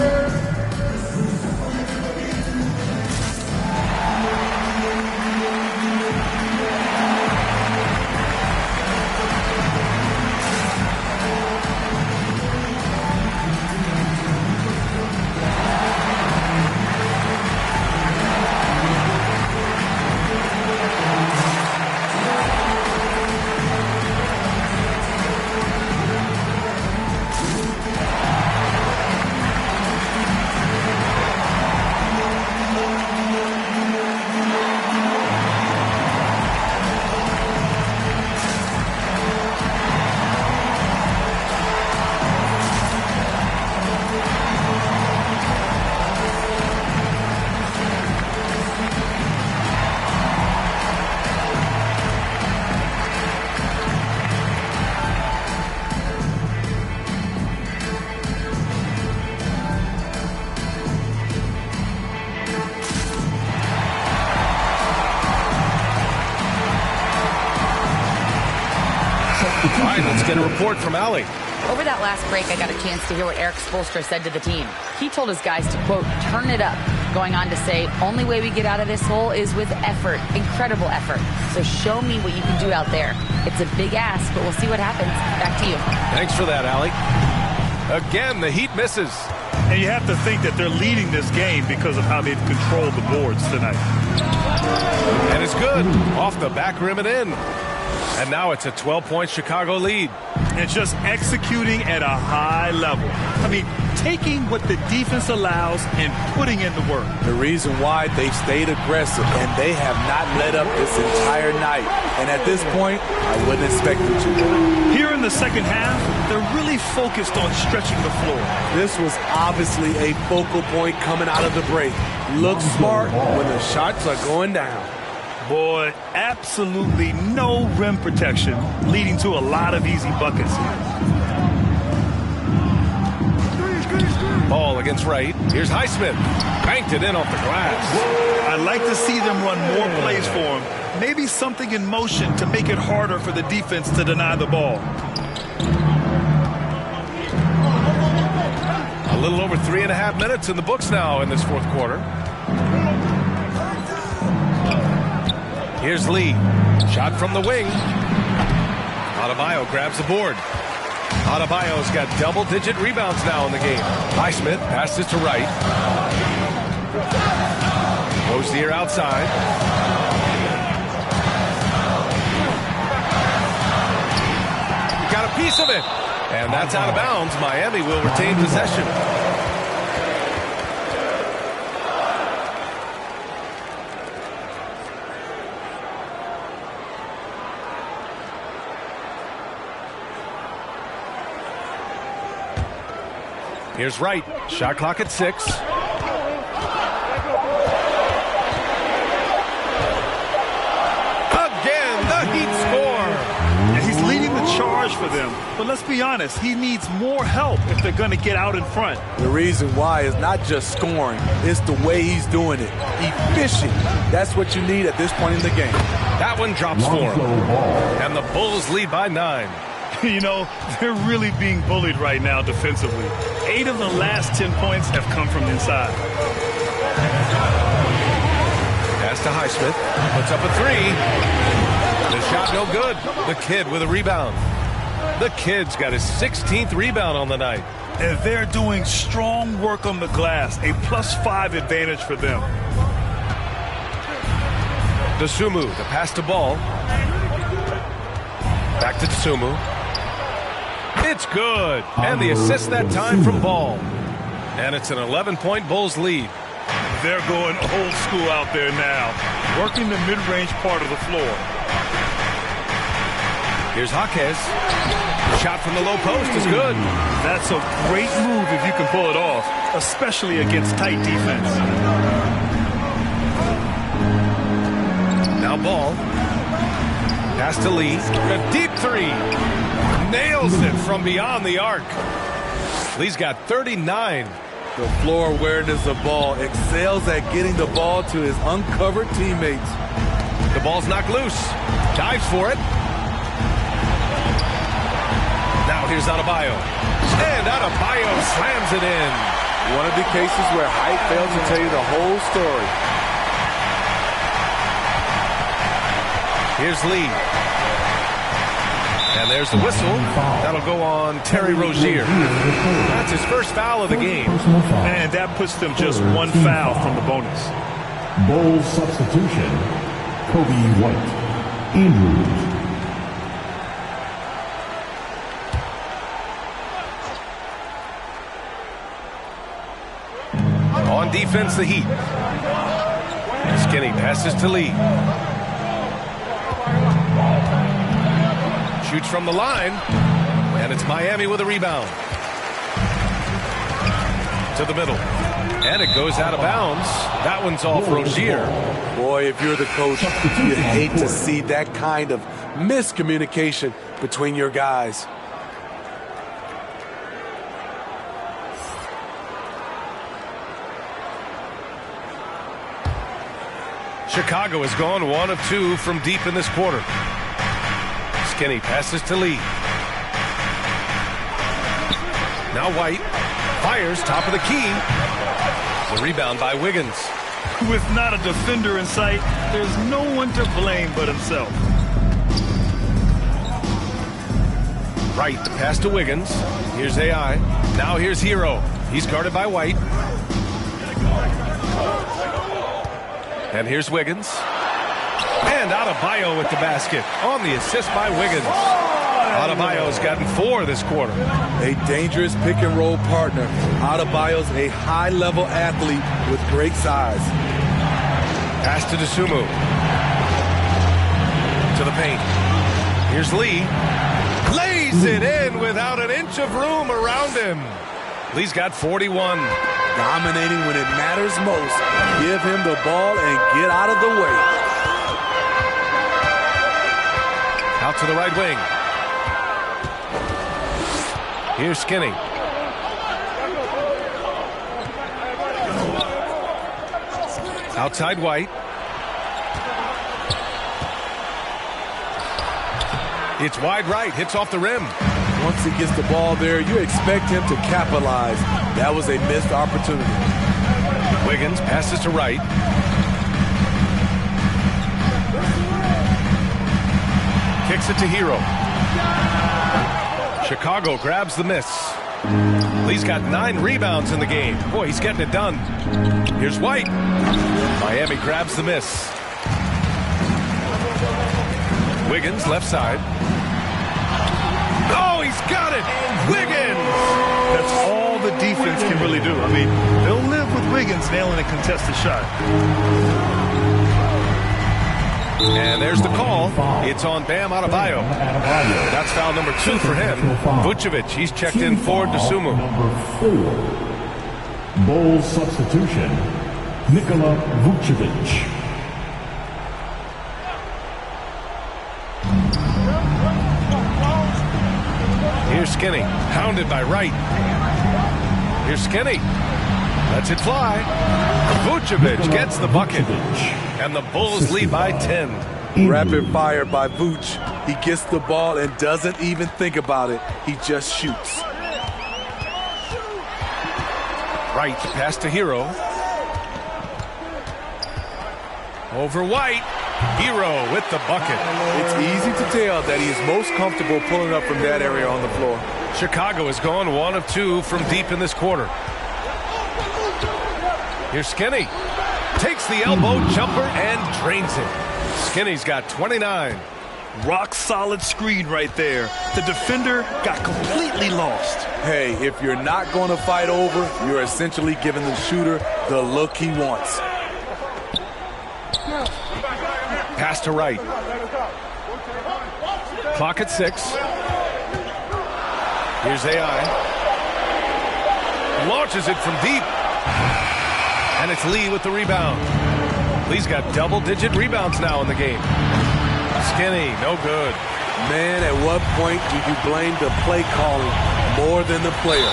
All right, let's get a report from Allie. Over that last break, I got a chance to hear what Eric Spoelstra said to the team. He told his guys to, quote, turn it up, going on to say, only way we get out of this hole is with effort, incredible effort. So show me what you can do out there. It's a big ask, but we'll see what happens. Back to you. Thanks for that, Allie. Again, the Heat misses. And you have to think that they're leading this game because of how they've controlled the boards tonight. And it's good. Off the back rim and in. And now it's a 12-point Chicago lead. And just executing at a high level. I mean, taking what the defense allows and putting in the work. The reason why they've stayed aggressive and they have not let up this entire night. And at this point, I wouldn't expect them to. Here in the second half, they're really focused on stretching the floor. This was obviously a focal point coming out of the break. Look smart when the shots are going down. Boy, absolutely no rim protection, leading to a lot of easy buckets here. Ball against Wright. Here's Highsmith. Banked it in off the glass. I'd like to see them run more plays for him. Maybe something in motion to make it harder for the defense to deny the ball. A little over 3.5 minutes in the books now in this fourth quarter. Here's Lee. Shot from the wing. Adebayo grabs the board. Adebayo's got double-digit rebounds now in the game. Highsmith passes to Wright. Rozier outside. Got a piece of it. And that's out of bounds. Miami will retain possession. Here's Wright. Shot clock at 6. Again, the Heat score. And he's leading the charge for them. But let's be honest, he needs more help if they're going to get out in front. The reason why is not just scoring. It's the way he's doing it. Efficient. That's what you need at this point in the game. That one drops for him. And the Bulls lead by 9. You know, they're really being bullied right now defensively. 8 of the last 10 points have come from inside. Pass to Highsmith. Puts up a 3. The shot no good. The kid with a rebound. The kid's got his 16th rebound on the night. And they're doing strong work on the glass, a +5 advantage for them. Dosunmu, the pass to Ball. Back to Dosunmu. It's good. And the assist that time from Ball. And it's an 11-point Bulls lead. They're going old school out there now, working the mid-range part of the floor. Here's Jaquez. Shot from the low post is good. That's a great move if you can pull it off, especially against tight defense. Now Ball. Pass to Lee. A deep three. Nails it from beyond the arc. Lee's got 39. The floor awareness of Ball, excels at getting the ball to his uncovered teammates. The ball's knocked loose. Dives for it. Now here's Adebayo. And Adebayo slams it in. One of the cases where height fails to tell you the whole story. Here's Lee. And there's the whistle. That'll go on Terry Rozier. That's his first foul of the game. And that puts them just one foul from the bonus. Bulls substitution. Kobe White. Andrews. On defense, the Heat. Skinny passes to Lee. Shoots from the line, and it's Miami with a rebound. To the middle, and it goes out of bounds. That one's off Rozier. Boy, if you're the coach, you'd hate to see that kind of miscommunication between your guys. Chicago has gone 1 of 2 from deep in this quarter. Skinny passes to Lee. Now White fires top of the key. The rebound by Wiggins. With not a defender in sight, there's no one to blame but himself. Wright, the pass to Wiggins. Here's AI. Now here's Hero. He's guarded by White. And here's Wiggins. And Adebayo with the basket on the assist by Wiggins. Adebayo's gotten 4 this quarter. A dangerous pick-and-roll partner. Adebayo's a high-level athlete with great size. Pass to Dosunmu. To the paint. Here's Lee. Lays it in without an inch of room around him. Lee's got 41. Dominating when it matters most. Give him the ball and get out of the way. Out to the right wing. Here's Skinny. Outside White. It's wide right. Hits off the rim. Once he gets the ball there, you expect him to capitalize. That was a missed opportunity. Wiggins passes to Wright. Kicks it to Hero. Chicago grabs the miss. Lee's got 9 rebounds in the game. Boy, he's getting it done. Here's White. Miami grabs the miss. Wiggins, left side. Oh, he's got it! Wiggins! That's all the defense can really do. I mean, they'll live with Wiggins nailing a contested shot. And there's the call. It's on Bam Adebayo. That's foul number 2 for him. Vucevic, he's checked in for Dosunmu. Number 4. Bulls substitution. Nikola Vucevic. Here's Skinny, hounded by Wright. Here's Skinny. Lets it fly. Vucevic gets the bucket. And the Bulls lead by 10. Rapid fire by Vooch. He gets the ball and doesn't even think about it. He just shoots. Wright, pass to Hero. Over White. Hero with the bucket. It's easy to tell that he is most comfortable pulling up from that area on the floor. Chicago has gone 1 of 2 from deep in this quarter. Here's Skinny. Takes the elbow jumper and drains it. Skinny's got 29. Rock solid screen right there. The defender got completely lost. Hey, if you're not going to fight over, you're essentially giving the shooter the look he wants. Pass to Wright. Clock at 6. Here's AI. Launches it from deep. And it's Lee with the rebound. Lee's got double-digit rebounds now in the game. Skinny, no good. Man, at what point do you blame the play calling more than the player?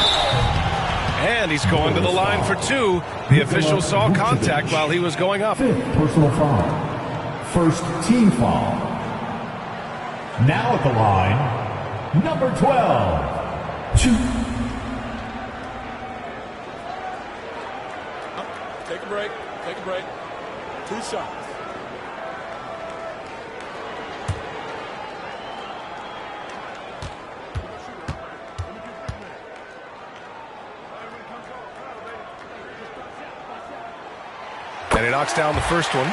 And he's going to the line for 2. The official saw contact while he was going up. 5th personal foul. First team foul. Now at the line, number 12. Take a break. Take a break. 2 shots. And he knocks down the first one.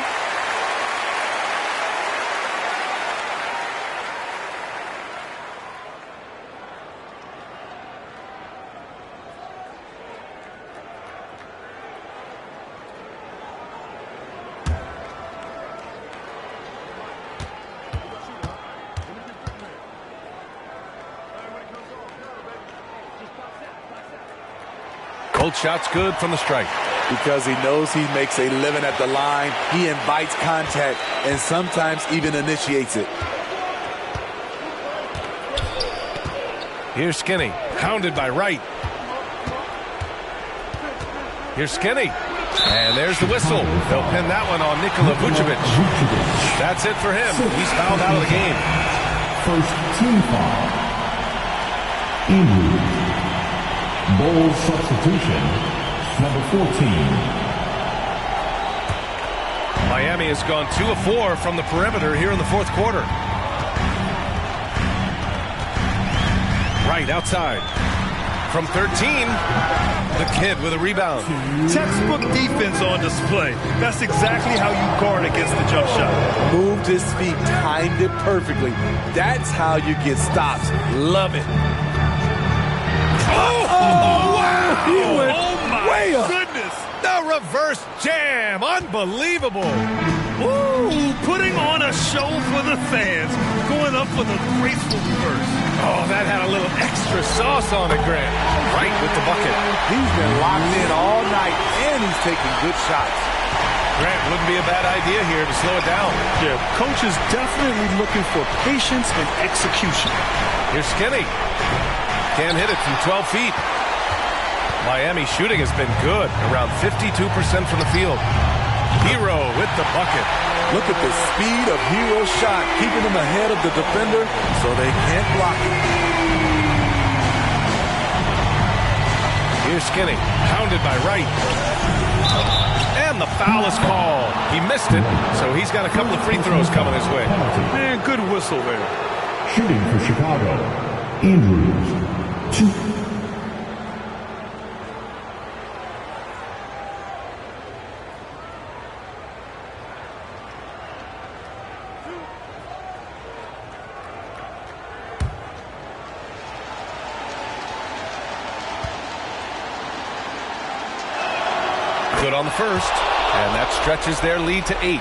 Both shots good from the strike. Because he knows he makes a living at the line, he invites contact and sometimes even initiates it. Here's Skinny, hounded by Wright. Here's Skinny. And there's the whistle. They'll pin that one on Nikola Vucevic. That's it for him. He's fouled out of the game. First team foul. Andrews. Bulls substitution, number 14. Miami has gone 2 of 4 from the perimeter here in the fourth quarter. Right outside. From 13, the kid with a rebound. Textbook defense on display. That's exactly how you guard against the jump shot. Moved his feet, timed it perfectly. That's how you get stops. Love it. Oh, wow! He went way up. Goodness. The reverse jam. Unbelievable. Ooh, putting on a show for the fans. Going up with a graceful reverse. Oh, that had a little extra sauce on it, Grant. Right with the bucket. He's been locked in all night, and he's taking good shots. Grant, wouldn't be a bad idea here to slow it down. Yeah, coach is definitely looking for patience and execution. Here's Skinny. Can't hit it from 12 feet. Miami's shooting has been good, around 52% from the field. Hero with the bucket. Look at the speed of Hero's shot, keeping him ahead of the defender so they can't block it. Here's Skinny, hounded by Wright. And the foul is called. He missed it, so he's got a couple of free throws coming his way. Man, good whistle there. Shooting for Chicago, Andrews. 2. Good on the first, and that stretches their lead to 8.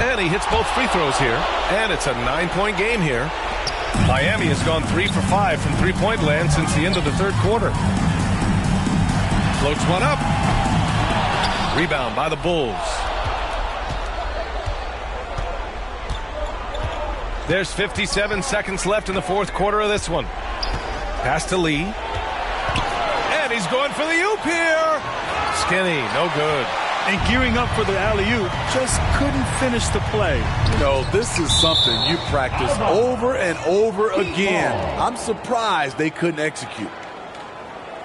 And he hits both free throws here, and it's a 9-point game here. Miami has gone 3 for 5 from three-point land since the end of the third quarter. Floats one up. Rebound by the Bulls. There's 57 seconds left in the fourth quarter of this one. Pass to Lee. And he's going for the oop here. Skinny, no good. and gearing up for the alley-oop, just couldn't finish the play. You know, this is something you practice over and over again. I'm surprised they couldn't execute.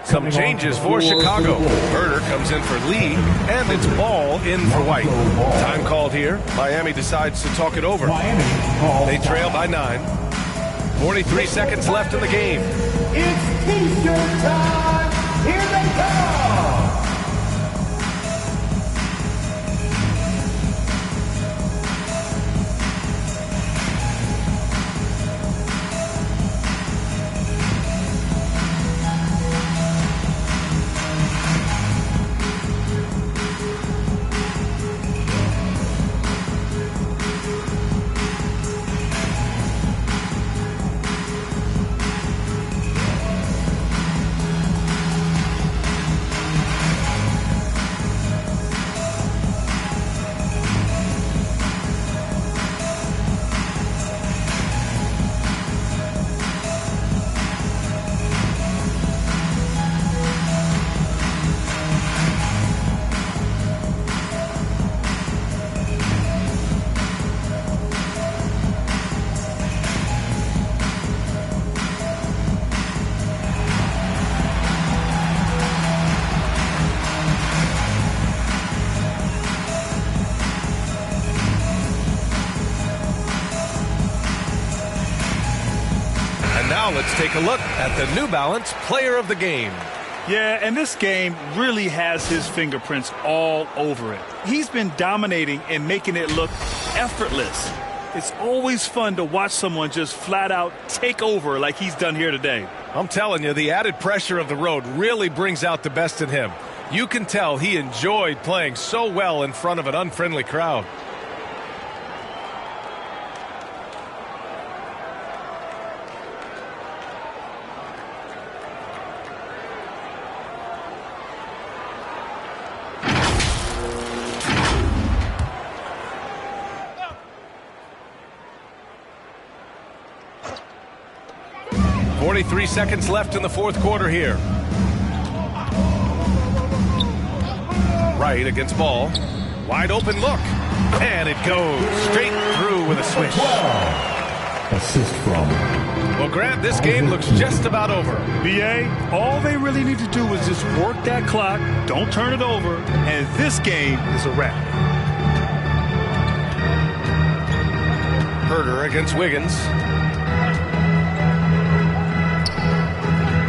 Some changes for Chicago. Herder comes in for Lee, and it's Ball in for White. Time called here. Miami decides to talk it over. They trail by 9. 43 seconds left in the game. It's T-shirt time. Here they come. Now let's take a look at the New Balance Player of the Game. Yeah, and this game really has his fingerprints all over it. He's been dominating and making it look effortless. It's always fun to watch someone just flat out take over like he's done here today. I'm telling you, the added pressure of the road really brings out the best in him. You can tell he enjoyed playing so well in front of an unfriendly crowd. Three seconds left in the fourth quarter here. Right against Ball. Wide open look. And it goes straight through with a swish. Assist from. Well, Grant, this game looks just about over. BA, all they really need to do is just work that clock, don't turn it over, and this game is a wrap. Herder against Wiggins.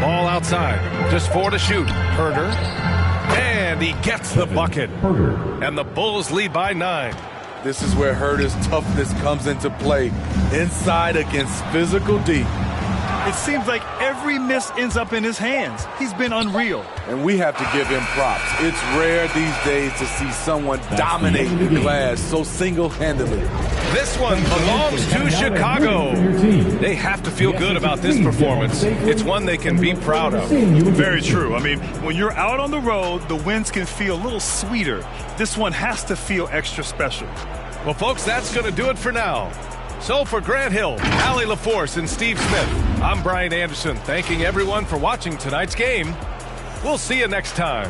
Ball outside. Just 4 to shoot. Herder. And he gets the bucket. And the Bulls lead by 9. This is where Herder's toughness comes into play. Inside against physical D. It seems like every miss ends up in his hands. He's been unreal. And we have to give him props. It's rare these days to see someone dominate the glass so single-handedly. This one belongs to Chicago. They have to feel good about this performance. It's one they can be proud of. Very true. I mean, when you're out on the road, the wins can feel a little sweeter. This one has to feel extra special. Well, folks, that's going to do it for now. So for Grant Hill, Allie LaForce, and Steve Smith, I'm Brian Anderson, thanking everyone for watching tonight's game. We'll see you next time.